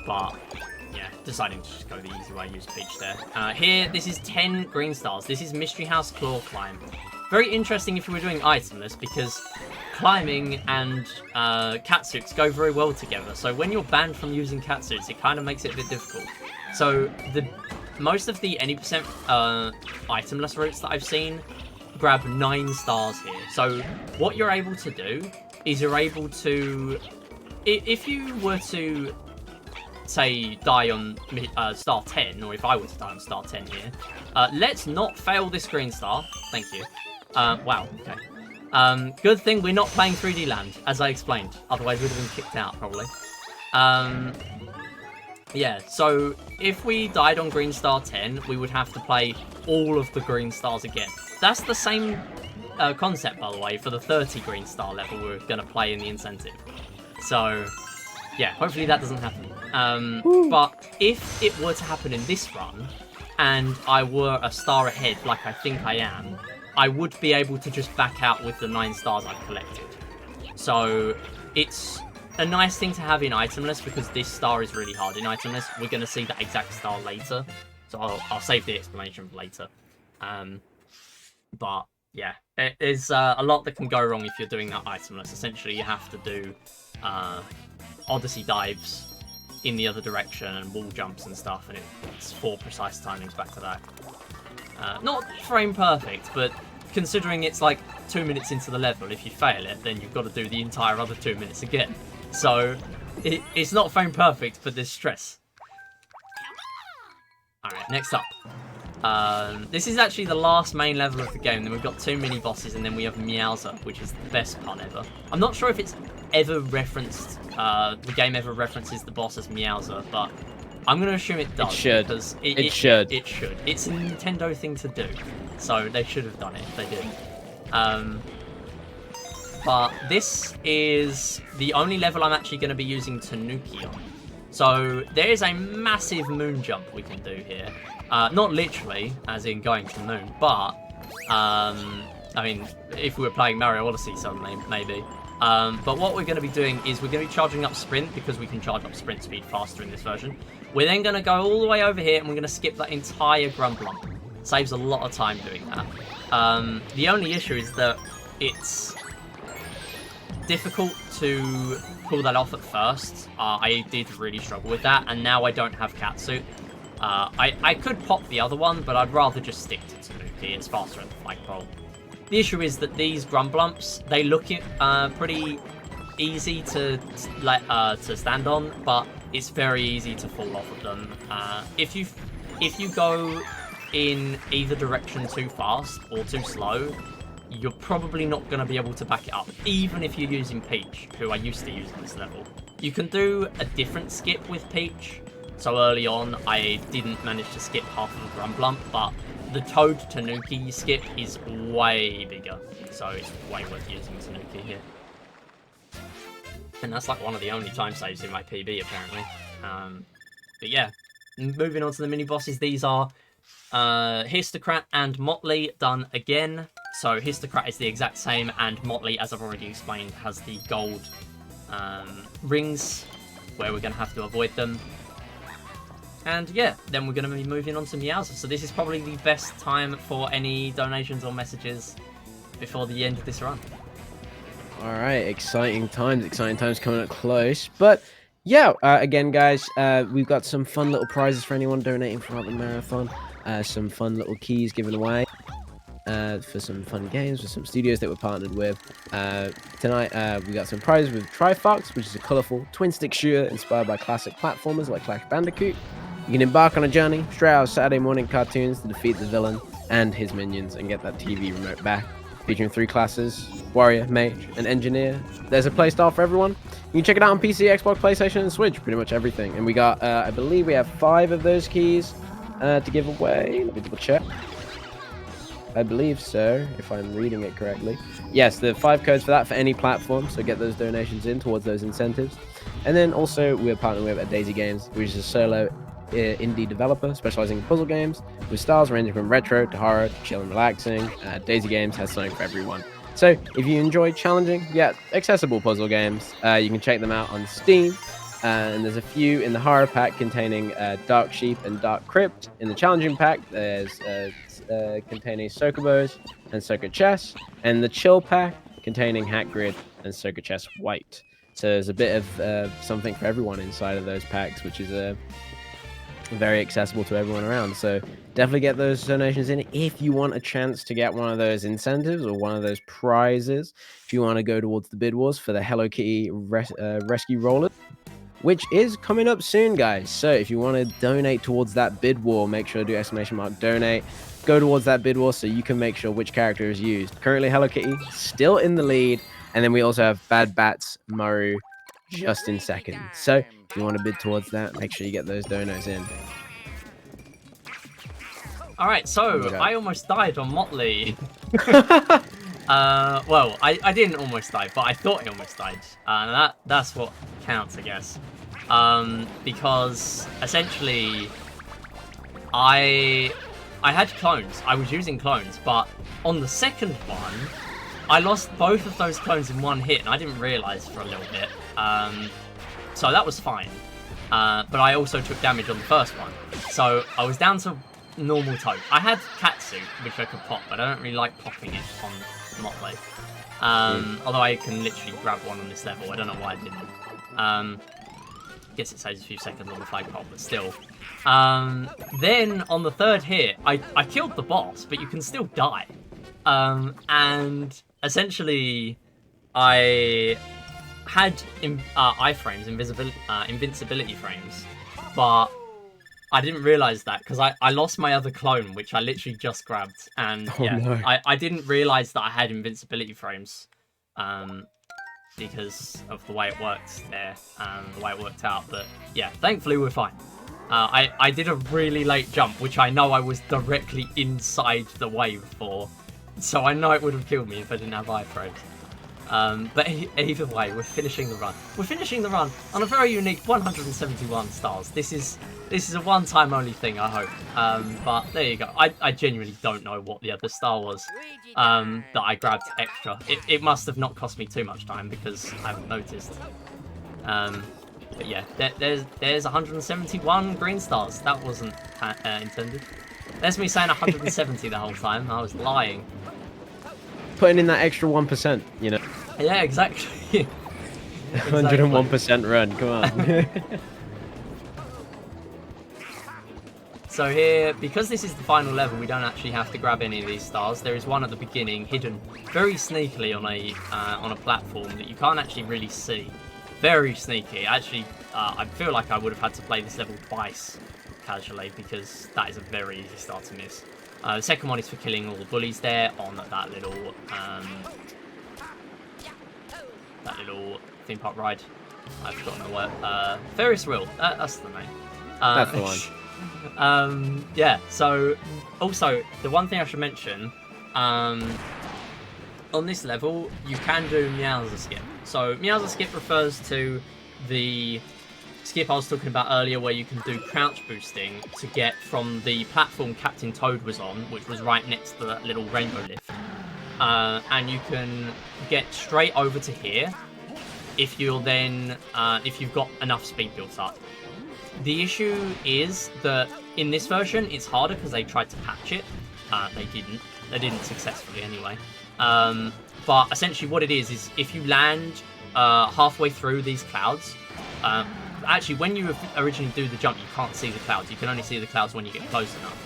But yeah, deciding to just go the easy way, use Peach there. Here, this is 10 green stars. This is Mystery House Claw Climb. Very interesting if you were doing itemless, because climbing and catsuits go very well together. So when you're banned from using catsuits, it kind of makes it a bit difficult. So most of the any percent itemless routes that I've seen grab 9 stars here. So what you're able to do is you're able to, if you were to say die on star 10, or if I were to die on star 10 here, let's not fail this green star. Thank you. Wow, okay. Good thing we're not playing 3D Land, as I explained. Otherwise, we'd have been kicked out, probably. Yeah, so if we died on green star 10, we would have to play all of the green stars again. That's the same concept, by the way, for the 30 green star level we're going to play in the incentive. So yeah, hopefully that doesn't happen. But if it were to happen in this run, and I were a star ahead, like I think I am, I would be able to just back out with the 9 stars I've collected. So it's a nice thing to have in itemless, because this star is really hard in itemless. We're going to see that exact star later, so I'll save the explanation for later. But yeah, there's a lot that can go wrong if you're doing that itemless. Essentially, you have to do Odyssey dives in the other direction and wall jumps and stuff, and it's 4 precise timings back to that. Not frame perfect, but considering it's like 2 minutes into the level, if you fail it, then you've got to do the entire other 2 minutes again. So it's not frame perfect, but there's stress. Alright, next up. This is actually the last main level of the game. Then we've got 2 mini bosses, and then we have Meowser, which is the best pun ever. I'm not sure if it's ever referenced, the game ever references the boss as Meowser, but I'm going to assume it does. It should. Because it should. It should. It's a Nintendo thing to do, so they should have done it if they did. But this is the only level I'm actually going to be using Tanuki on. So there is a massive moon jump we can do here. Not literally, as in going to the moon, but I mean, if we were playing Mario Odyssey suddenly, maybe. But what we're going to be doing is we're going to be charging up sprint, because we can charge up sprint speed faster in this version. We're then going to go all the way over here, and we're going to skip that entire Grumblump. Saves a lot of time doing that. The only issue is that it's difficult to pull that off at first. I did really struggle with that, and now I don't have Catsuit. I could pop the other one, but I'd rather just stick to Tanuki. It's faster at the flagpole. The issue is that these Grumblumps, they look pretty easy to stand on, but it's very easy to fall off of them. If you go in either direction too fast or too slow, you're probably not going to be able to back it up, even if you're using Peach, who I used to use in this level. You can do a different skip with Peach. So early on, I didn't manage to skip half of the Grumblump, but the Toad Tanuki skip is way bigger, so it's way worth using Tanuki here. And that's like one of the only time saves in my PB, apparently. But yeah, moving on to the mini-bosses, these are Histocrat and Motley done again. So Histocrat is the exact same, and Motley, as I've already explained, has the gold rings, where we're going to have to avoid them. And yeah, then we're going to be moving on to Meowser. So this is probably the best time for any donations or messages before the end of this run. All right, exciting times coming up close. But yeah, again, guys, we've got some fun little prizes for anyone donating throughout the marathon. Some fun little keys given away for some fun games with some studios that we're partnered with. Tonight, we got some prizes with Trifox, which is a colorful twin-stick shooter inspired by classic platformers like Crash Bandicoot. You can embark on a journey straight out of Saturday morning cartoons to defeat the villain and his minions and get that TV remote back. Featuring 3 classes, Warrior, Mage, and Engineer. There's a playstyle for everyone. You can check it out on PC, Xbox, PlayStation, and Switch, pretty much everything. And we got, I believe we have 5 of those keys to give away. Let me double check. I believe so, if I'm reading it correctly. Yes, the 5 codes for that for any platform, so get those donations in towards those incentives. And then also, we're partnering with Daisy Games, which is a solo indie developer specializing in puzzle games with styles ranging from retro to horror to chill and relaxing. Daisy Games has something for everyone. So if you enjoy challenging yet accessible puzzle games, you can check them out on Steam. And there's a few in the horror pack containing Dark Sheep and Dark Crypt. In the challenging pack, there's containing Sokobos and Soko Chess, and the chill pack containing Hack Grid and Soko Chess White. So there's a bit of something for everyone inside of those packs, which is very accessible to everyone around. So definitely get those donations in if you want a chance to get one of those incentives or one of those prizes. If you want to go towards the bid wars for the Hello Kitty rescue rollers, which is coming up soon, guys. So if you want to donate towards that bid war, make sure to do ! Donate. Go towards that bid war so you can make sure which character is used. Currently, Hello Kitty still in the lead, and then we also have Bad Bats, Maru, just in second. So if you want to bid towards that, make sure you get those donos in. All right, so I almost died on Motley. Well, I didn't almost die, but I thought I almost died. That's what counts, I guess. Because essentially, I had clones. I was using clones, but on the second one, I lost both of those clones in one hit, and I didn't realize for a little bit. So that was fine. But I also took damage on the first one. So I was down to normal Toad. I had Katsu, which I could pop, but I don't really like popping it on Motley. Although I can literally grab one on this level. I don't know why I didn't. Guess it saves a few seconds on the flag pop, but still. Then on the third hit, I killed the boss, but you can still die. And essentially, I had iframes, invincibility frames, but I didn't realize that because I lost my other clone, which I literally just grabbed, and no. I didn't realize that I had invincibility frames, because of the way it worked there, the way it worked out. But yeah, thankfully we're fine. I did a really late jump, which I know I was directly inside the wave for, so I know it would have killed me if I didn't have iframes. But either way, we're finishing the run. We're finishing the run on a very unique 171 stars. This is a one-time only thing, I hope. But there you go. I genuinely don't know what the other star was that I grabbed extra. It must have not cost me too much time because I haven't noticed. But yeah, there's 171 green stars. That wasn't intended. There's me saying 170 the whole time. I was lying. Putting in that extra 1%, you know. Yeah, exactly. 101% run, come on. So here, because this is the final level, we don't actually have to grab any of these stars. There is one at the beginning, hidden very sneakily on a platform that you can't actually really see. Very sneaky. Actually, I feel like I would have had to play this level twice casually because that is a very easy star to miss. The second one is for killing all the bullies there on that little theme park ride. I've forgotten the word. Ferris wheel. That's the name. That's the one. Yeah, so also the one thing I should mention, on this level you can do Meowser skip. So Meowser skip refers to the skip I was talking about earlier where you can do crouch boosting to get from the platform Captain Toad was on, which was right next to that little rainbow lift, and you can get straight over to here if you'll then if you've got enough speed built up. The issue is that in this version, it's harder because they tried to patch it. They didn't. They didn't successfully anyway. But essentially what it is if you land halfway through these clouds, actually when you originally do the jump, you can't see the clouds. You can only see the clouds when you get close enough.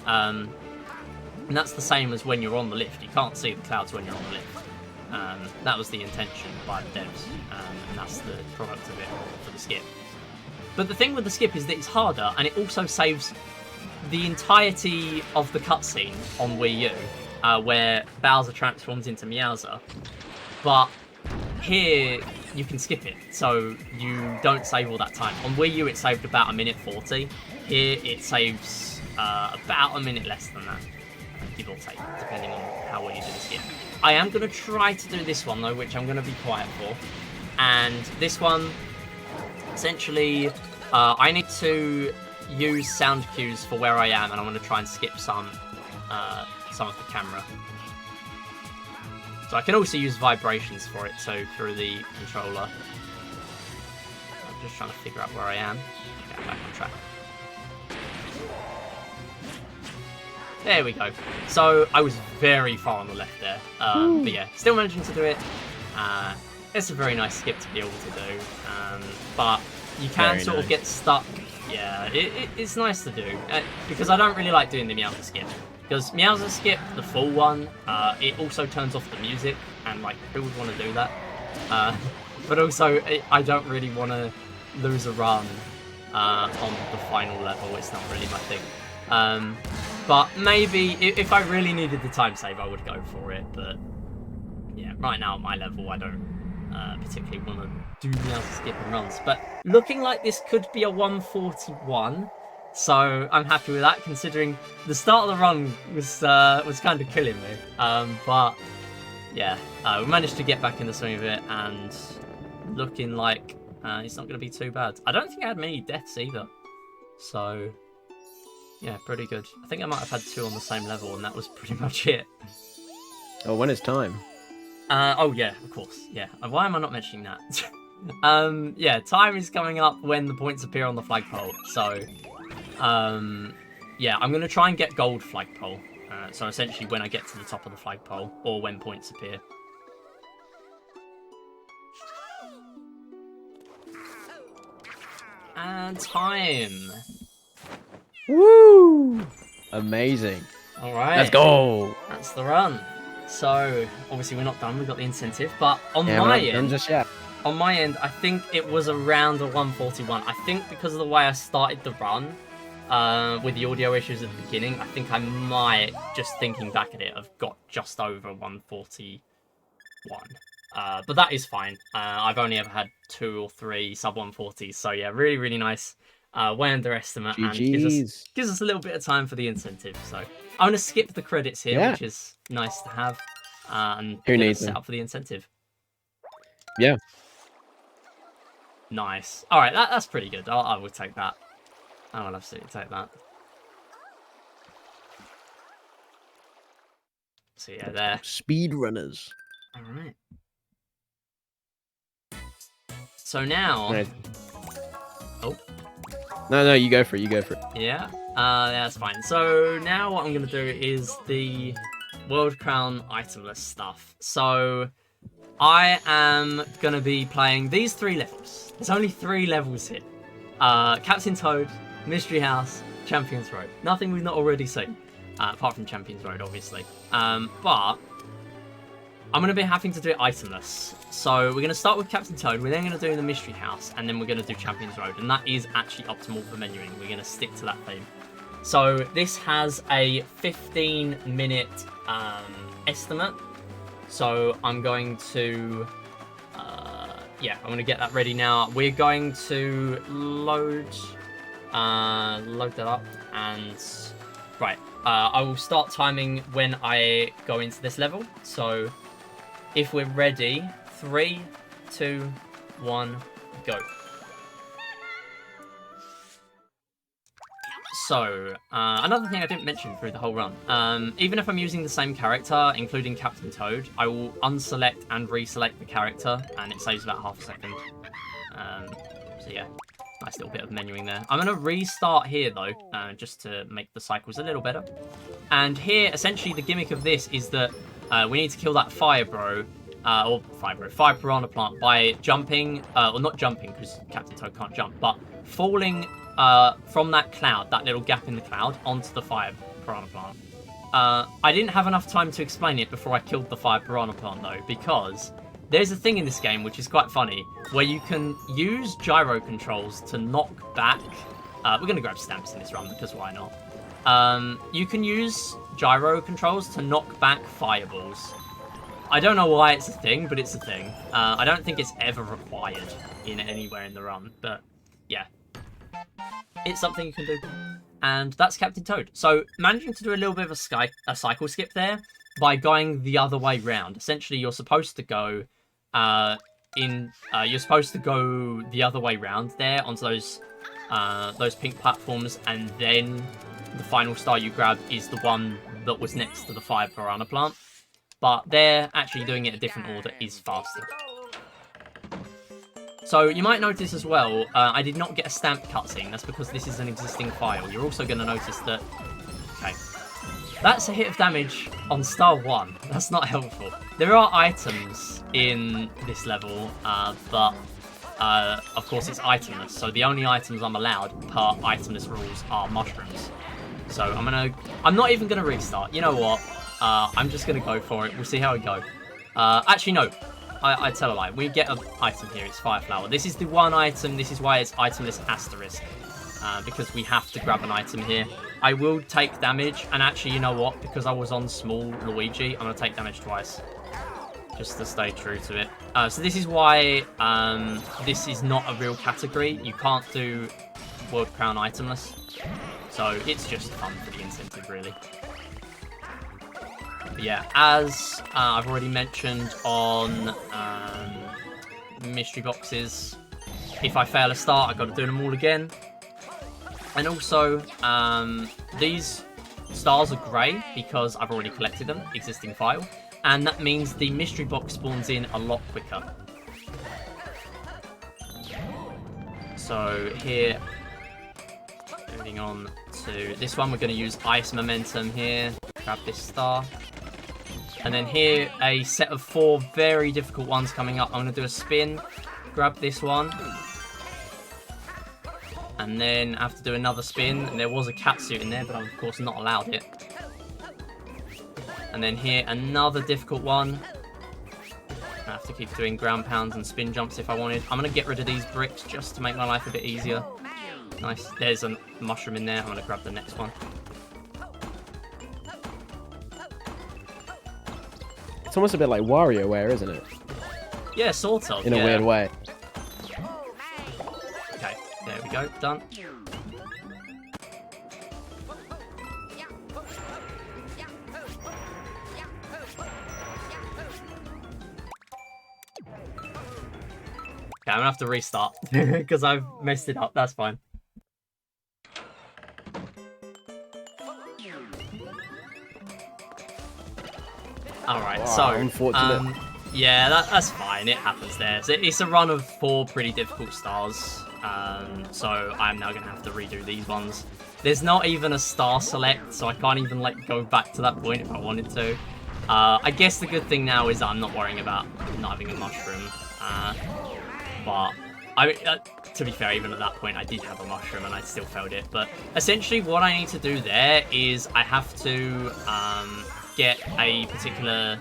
And that's the same as when you're on the lift. You can't see the clouds when you're on the lift. That was the intention by the devs, and that's the product of it for the skip. But the thing with the skip is that it's harder, and it also saves the entirety of the cutscene on Wii U, where Bowser transforms into Meowser. But here, you can skip it, so you don't save all that time. On Wii U, it saved about 1:40. Here, it saves about a minute less than that, give or take, depending on how well you do the skip. I am going to try to do this one, though, which I'm going to be quiet for. And this one, essentially, I need to use sound cues for where I am, and I'm going to try and skip some of the camera. So I can also use vibrations for it, so through the controller. I'm just trying to figure out where I am. Okay, I'm back on track. There we go. So I was very far on the left there. But yeah, still managing to do it. It's a very nice skip to be able to do. But you can sort of get stuck. Yeah, it's nice to do. Because I don't really like doing the Meowser skip. Because Meowser skip, the full one, it also turns off the music. And like, who would want to do that? But also, I don't really want to lose a run on the final level. It's not really my thing. But maybe, if I really needed the time save, I would go for it. But yeah, right now at my level, I don't particularly want to do Meowser skip and runs. But looking like this could be a 141. So I'm happy with that, considering the start of the run was kind of killing me. But yeah, we managed to get back in the swing of it, and looking like it's not going to be too bad. I don't think I had many deaths either. So yeah, pretty good. I think I might have had 2 on the same level, and that was pretty much it. Oh, when is time? Oh yeah, of course. Yeah. Why am I not mentioning that? Yeah, time is coming up when the points appear on the flagpole. So yeah, I'm going to try and get gold flagpole. So essentially when I get to the top of the flagpole, or when points appear. And time. Woo! Amazing. All right. Let's go. That's the run. So obviously we're not done. We've got the incentive, but on Yeah, my we're not done end, just yet. on my end, I think it was around a 141. I think because of the way I started the run, with the audio issues at the beginning, I think I might, just thinking back at it, have got just over 141. But that is fine. I've only ever had 2 or 3 sub 140s, so yeah, really, really nice. Way underestimate, and gives us a little bit of time for the incentive. So I'm going to skip the credits here, which is nice to have, and set up for the incentive. Yeah. Nice. All right, that's pretty good. I will take that. I will absolutely take that. So yeah, there. Speedrunners. All right. So now. Right. Oh. No, you go for it. You go for it. Yeah. That's fine. So now what I'm gonna do is the World Crown itemless stuff. So I am gonna be playing these 3 levels. There's only 3 levels here. Captain Toad, Mystery House, Champions Road. Nothing we've not already seen. Apart from Champions Road, obviously. But I'm going to be having to do it itemless. So we're going to start with Captain Toad, we're then going to do the Mystery House, and then we're going to do Champions Road. And that is actually optimal for menuing. We're going to stick to that theme. So this has a 15-minute estimate. So I'm going to... yeah, I'm going to get that ready now. We're going to load that up, and... Right, I will start timing when I go into this level. So... If we're ready, 3, 2, 1, go. So, another thing I didn't mention through the whole run. Even if I'm using the same character, including Captain Toad, I will unselect and reselect the character, and it saves about half a second. So yeah, nice little bit of menuing there. I'm going to restart here though, just to make the cycles a little better. And here, essentially, the gimmick of this is that we need to kill that fire piranha plant by jumping, or not jumping because Captain Toad can't jump, but falling from that cloud, that little gap in the cloud, onto the fire piranha plant. I didn't have enough time to explain it before I killed the fire piranha plant though, because there's a thing in this game which is quite funny, where you can use gyro controls to knock back... we're going to grab stamps in this run because why not? You can use gyro controls to knock back fireballs. I don't know why it's a thing, but it's a thing. I don't think it's ever required in anywhere in the run, but yeah. It's something you can do. And that's Captain Toad. So managing to do a little bit of a cycle skip there by going the other way round. Essentially, you're supposed to go you're supposed to go the other way round there onto those pink platforms, and then the final star you grab is the one that was next to the fire piranha plant. But they're actually doing it a different order is faster. So you might notice as well, I did not get a stamp cutscene. That's because this is an existing file. You're also going to notice that... Okay. That's a hit of damage on star 1. That's not helpful. There are items in this level, but of course it's itemless. So the only items I'm allowed per itemless rules are mushrooms. So I'm not even gonna restart. You know what? I'm just gonna go for it. We'll see how it goes. Actually no, I tell a lie. We get an item here. It's fire flower. This is the one item. This is why it's itemless asterisk, because we have to grab an item here. I will take damage, and actually, you know what? Because I was on small Luigi, I'm gonna take damage twice, just to stay true to it. So this is why this is not a real category. You can't do World Crown itemless. So it's just fun for the incentive, really. But yeah, as I've already mentioned on mystery boxes, if I fail a start, I've got to do them all again. And also, these stars are grey because I've already collected them, existing file. And that means the mystery box spawns in a lot quicker. So here, moving on to this one, we're going to use ice momentum here. Grab this star. And then here, a set of 4 very difficult ones coming up. I'm going to do a spin, grab this one. And then I have to do another spin. And there was a catsuit in there, but I'm of course not allowed it. And then here, another difficult one. I have to keep doing ground pounds and spin jumps if I wanted. I'm going to get rid of these bricks just to make my life a bit easier. Nice. There's a mushroom in there. I'm going to grab the next one. It's almost a bit like WarioWare, isn't it? Yeah, sort of. In a weird way. Okay, there we go. Done. Okay, I'm gonna have to restart because I've messed it up. That's fine. Alright, wow, so unfortunate. yeah, that's fine. It happens there. So it's a run of 4 pretty difficult stars. So I'm now gonna have to redo these ones. There's not even a star select, so I can't even like go back to that point if I wanted to. I guess the good thing now is I'm not worrying about not having a mushroom. But I mean, to be fair, even at that point, I did have a mushroom and I still failed it. But essentially, what I need to do there is I have to get a particular,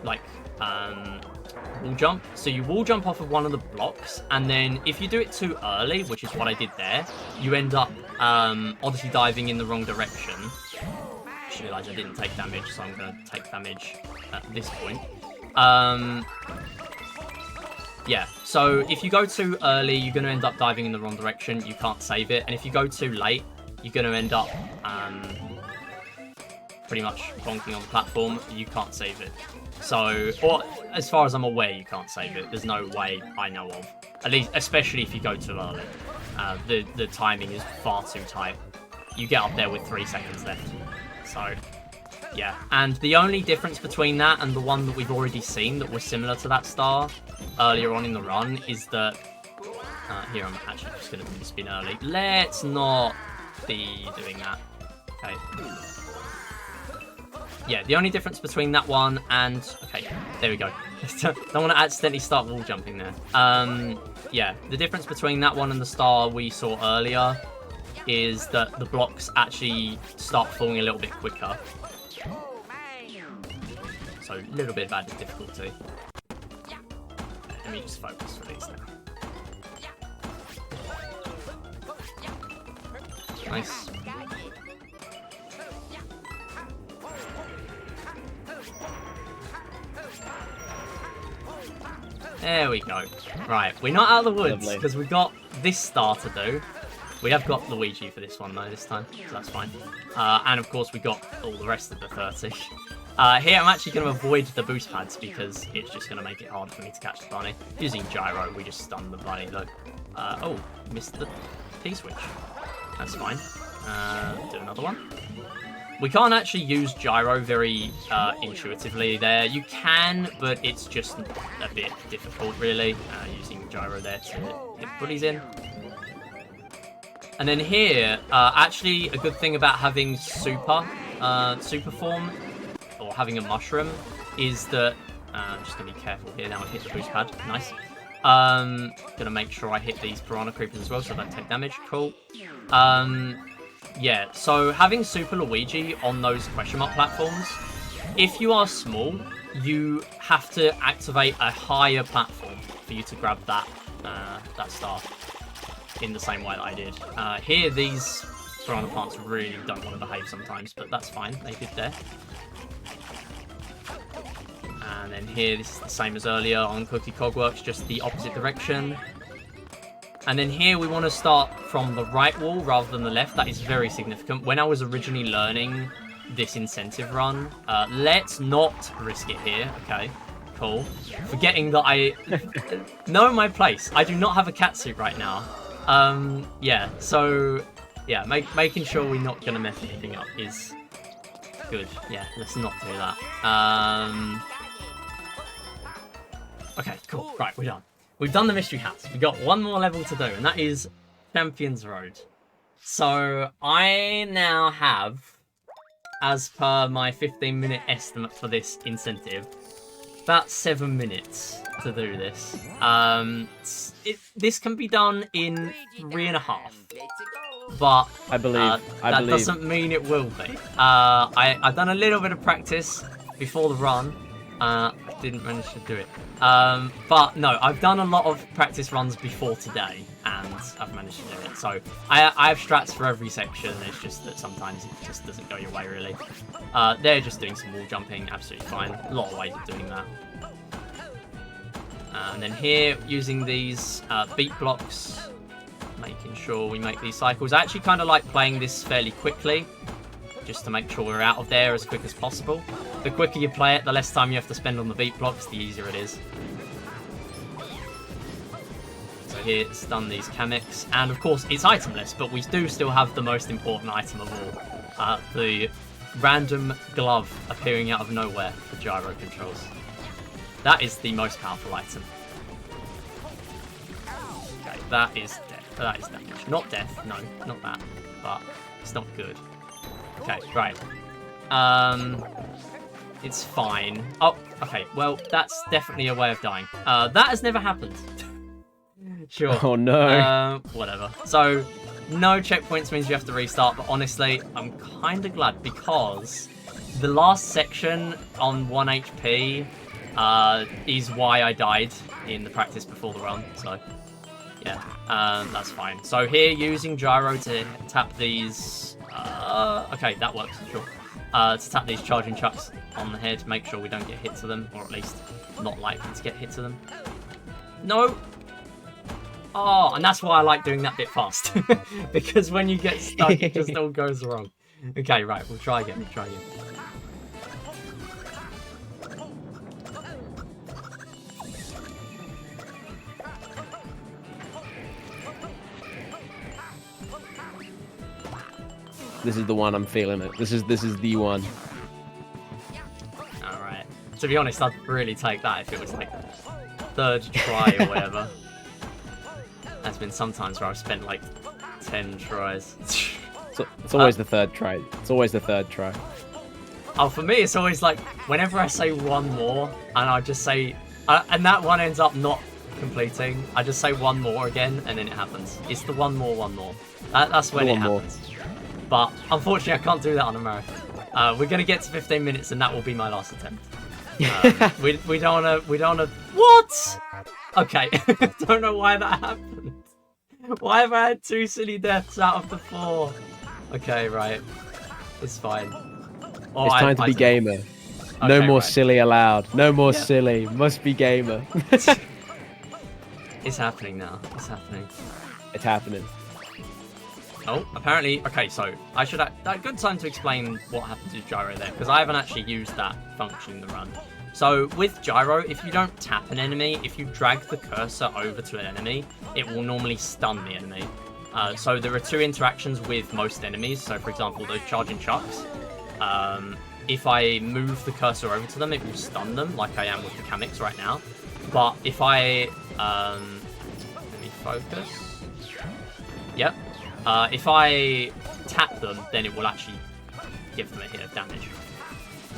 like, wall jump. So you wall jump off of one of the blocks, and then if you do it too early, which is what I did there, you end up obviously diving in the wrong direction. I just realised I didn't take damage, so I'm going to take damage at this point. Yeah, so if you go too early, you're going to end up diving in the wrong direction. You can't save it. And if you go too late, you're going to end up pretty much bonking on the platform. You can't save it. So, or as far as I'm aware, you can't save it. There's no way I know of. At least, especially if you go too early. The timing is far too tight. You get up there with 3 seconds left. So, yeah. And the only difference between that and the one that we've already seen that was similar to that star earlier on in the run is that... here, I'm actually just going to do the spin early. Let's not be doing that. Okay. Yeah, the only difference between that one and... Okay, there we go. Don't want to accidentally start wall jumping there. Yeah, the difference between that one and the star we saw earlier is that the blocks actually start falling a little bit quicker. So, a little bit of added difficulty. Let me just focus for these now. Nice. There we go. Right, we're not out of the woods because we've got this star to do. We have got Luigi for this one though this time, so that's fine. And of course we got all the rest of the 30. Here I'm actually going to avoid the boost pads because it's just going to make it hard for me to catch the bunny. Using gyro, we just stun the bunny though. Oh, missed the T-switch. That's fine. Do another one. We can't actually use gyro very intuitively there. You can, but it's just a bit difficult really, using gyro there to hit bullies in. And then here, actually a good thing about having super form, or having a mushroom, is that, I'm just going to be careful here now and hit the boost pad, nice. Going to make sure I hit these piranha creepers as well so I don't take damage, cool. Yeah, so having Super Luigi on those question mark platforms, if you are small, you have to activate a higher platform for you to grab that that star in the same way that I did. Here, these piranha plants really don't want to behave sometimes, but that's fine, they did there. And then here, this is the same as earlier on Cookie Cogworks, just the opposite direction. And then here we want to start from the right wall rather than the left. That is very significant. When I was originally learning this incentive run, let's not risk it here. Okay, cool. Forgetting that I know my place. I do not have a cat suit right now. Yeah, so yeah, making sure we're not going to mess anything up is good. Yeah, let's not do that. Okay, cool. Right, we're done. We've done the mystery hats. We've got one more level to do, and that is Champions Road. So I now have, as per my 15-minute estimate for this incentive, about 7 minutes to do this. This can be done in 3.5. But I believe that doesn't mean it will be. I've done a little bit of practice before the run. I didn't manage to do it. But no, I've done a lot of practice runs before today, and I've managed to do it. So I have strats for every section. It's just that sometimes it just doesn't go your way, really. They're just doing some wall jumping, absolutely fine. A lot of ways of doing that. And then here, using these beat blocks, making sure we make these cycles. I actually kind of like playing this fairly quickly, just to make sure we're out of there as quick as possible. The quicker you play it, the less time you have to spend on the beat blocks, the easier it is. So here, stun these Kameks, and of course it's itemless, but we do still have the most important item of all. The random glove appearing out of nowhere for gyro controls. That is the most powerful item. Okay, that is death. That is damage. Not death, no, not that. But it's not good. Okay, right. It's fine. Oh, okay, well, that's definitely a way of dying. That has never happened. Sure. Oh no. Whatever. So, no checkpoints means you have to restart, but honestly, I'm kind of glad because the last section on 1 HP is why I died in the practice before the run, so yeah, that's fine. So here, using gyro to tap these... okay, that works, sure. To tap these charging chucks on the head, make sure we don't get hit to them, or at least not likely to get hit to them. No! Oh, and that's why I like doing that bit fast. Because when you get stuck, it just all goes wrong. Okay, right, we'll try again, This is the one. I'm feeling it. This is the one. Alright. To be honest, I'd really take that if it was like third try or whatever. There's been some times where I've spent like 10 tries. So it's always the third try. It's always the third try. Oh, for me, it's always like whenever I say one more, and I just say, and that one ends up not completing. I just say one more again, and then it happens. It's the one more. That's when it happens. But unfortunately, I can't do that on a marathon. We're gonna get to 15 minutes, and that will be my last attempt. We don't wanna. What? Okay, don't know why that happened. Why have I had 2 silly deaths out of the 4? Okay, right. It's fine. Oh, it's time to be gamer. Okay, no more silly allowed. No more silly. Must be gamer. It's happening now. It's happening. It's happening. Oh, apparently. Okay, so I should have a good time to explain what happens with gyro there, because I haven't actually used that function in the run. So with gyro, if you don't tap an enemy, if you drag the cursor over to an enemy, it will normally stun the enemy. So there are 2 interactions with most enemies. So for example, those charging chucks. If I move the cursor over to them, it will stun them, like I am with the Kamix right now. But if I let me focus. Yep. If I tap them, then it will actually give them a hit of damage.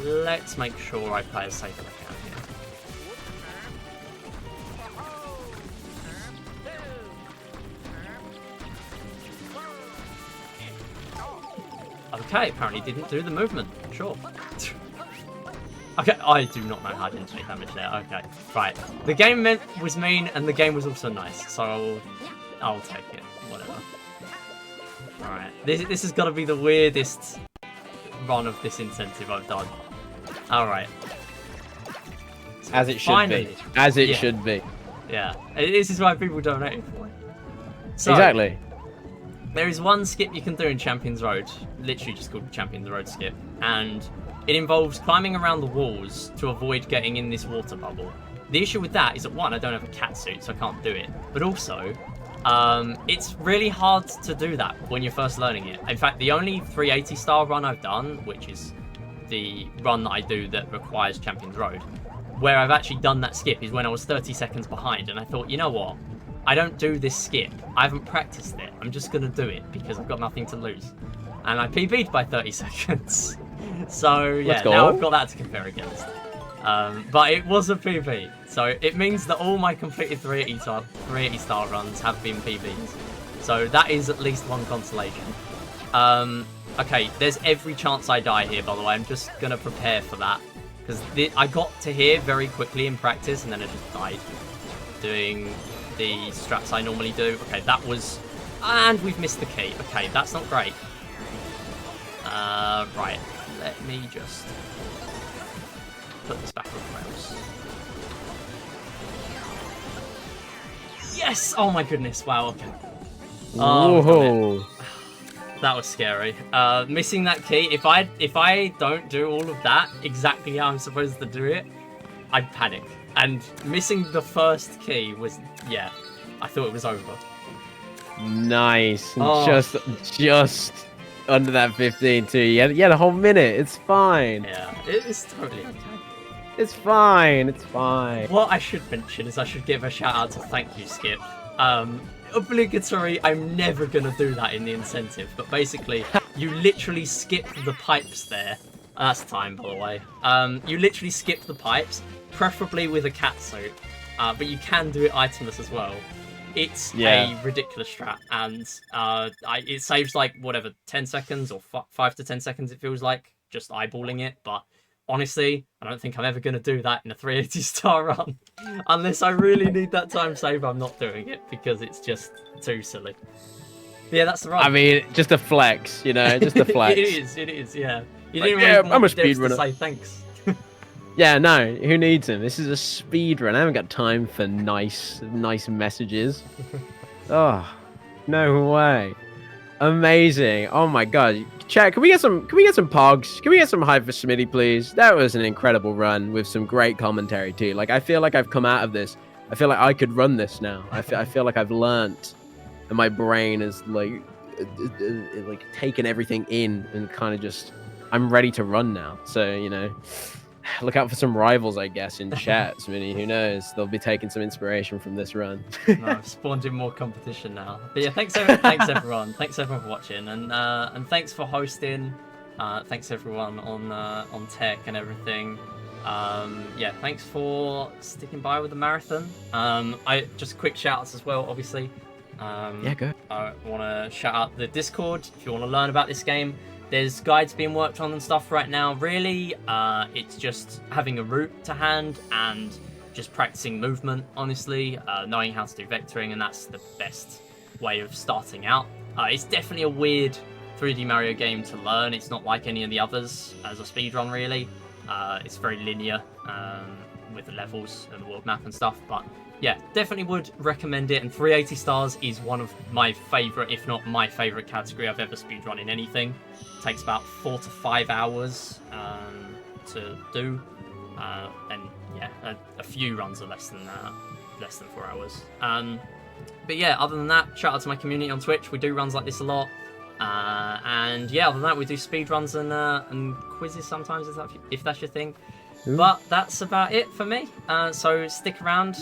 Let's make sure I play as safe as I can here. Okay, apparently didn't do the movement. Sure. Okay, I do not know how I didn't take damage there. Okay, right. The game was mean, and the game was also nice, so I'll take it. Whatever. Alright, this has got to be the weirdest run of this incentive I've done. Alright. So as it should be. As it should be. Yeah. This is why people donate it for. So, exactly. There is one skip you can do in Champions Road, literally just called Champions Road skip, and it involves climbing around the walls to avoid getting in this water bubble. The issue with that is that 1, I don't have a cat suit, so I can't do it, but also, it's really hard to do that when you're first learning it. In fact, the only 380 star run I've done, which is the run that I do that requires Champions Road, where I've actually done that skip is when I was 30 seconds behind, and I thought, you know what? I don't do this skip. I haven't practiced it. I'm just going to do it because I've got nothing to lose. And I PB'd by 30 seconds. So, yeah, now I've got that to compare against. But it was a PB. So it means that all my completed 380 star runs have been PBs. So that is at least one consolation. Okay, there's every chance I die here, by the way. I'm just going to prepare for that. Because I got to here very quickly in practice, and then I just died doing the strats I normally do. Okay, that was... And we've missed the key. Okay, that's not great. Right, let me just put this back on rails. Yes! Oh my goodness, wow, okay. Whoa. That was scary. Missing that key, if I don't do all of that exactly how I'm supposed to do it, I'd panic. And missing the first key was, yeah, I thought it was over. Nice. Oh. Just under that 15 too. You had a whole minute. It's fine. Yeah, it's totally okay. It's fine. It's fine. What I should mention is I should give a shout out to Thank You Skip. Obligatory, I'm never going to do that in the incentive, but basically, you literally skip the pipes there. That's time, by the way. You literally skip the pipes, preferably with a cat suit, but you can do it itemless as well. It's Yeah. a ridiculous strat, and it saves like whatever 10 seconds or 5 to 10 seconds. It feels like just eyeballing it, but honestly, I don't think I'm ever going to do that in a 380 star run unless I really need that time save. I'm not doing it because it's just too silly. But yeah, that's the run. I mean, just a flex, you know, just a flex. It is, yeah. You Like, didn't yeah, even I'm a want devs to speedrunner. say thanks. Yeah, no, who needs him? This is a speed run. I haven't got time for nice messages. Oh, no way. Amazing. Oh my god. Chat, can we get some pogs? Can we get some hype for Smitty, please? That was an incredible run with some great commentary too. Like, I feel like I've come out of this. I feel like I could run this now. I feel like I've learnt, and my brain is like taken everything in and kind of just, I'm ready to run now. So, you know, look out for some rivals, I guess, in chat. Smitty, who knows? They'll be taking some inspiration from this run. No, I've spawned in more competition now. But yeah, thanks everyone. Thanks everyone for watching, and thanks for hosting. Thanks everyone on tech and everything. Yeah, thanks for sticking by with the marathon. I just quick shout outs as well, obviously. Yeah, go. I want to shout out the Discord if you want to learn about this game. There's guides being worked on and stuff right now. Really, it's just having a route to hand and just practicing movement, honestly, knowing how to do vectoring, and that's the best way of starting out. It's definitely a weird 3D Mario game to learn. It's not like any of the others as a speedrun, really. It's very linear with the levels and the world map and stuff, but yeah, definitely would recommend it. And 380 stars is one of my favourite, if not my favourite category I've ever speedrun in anything. It takes about 4 to 5 hours to do, and yeah, a few runs are less than 4 hours. But yeah, other than that, shout out to my community on Twitch. We do runs like this a lot. And yeah, other than that, we do speed runs and quizzes sometimes if that's your thing. Ooh. But that's about it for me. So stick around.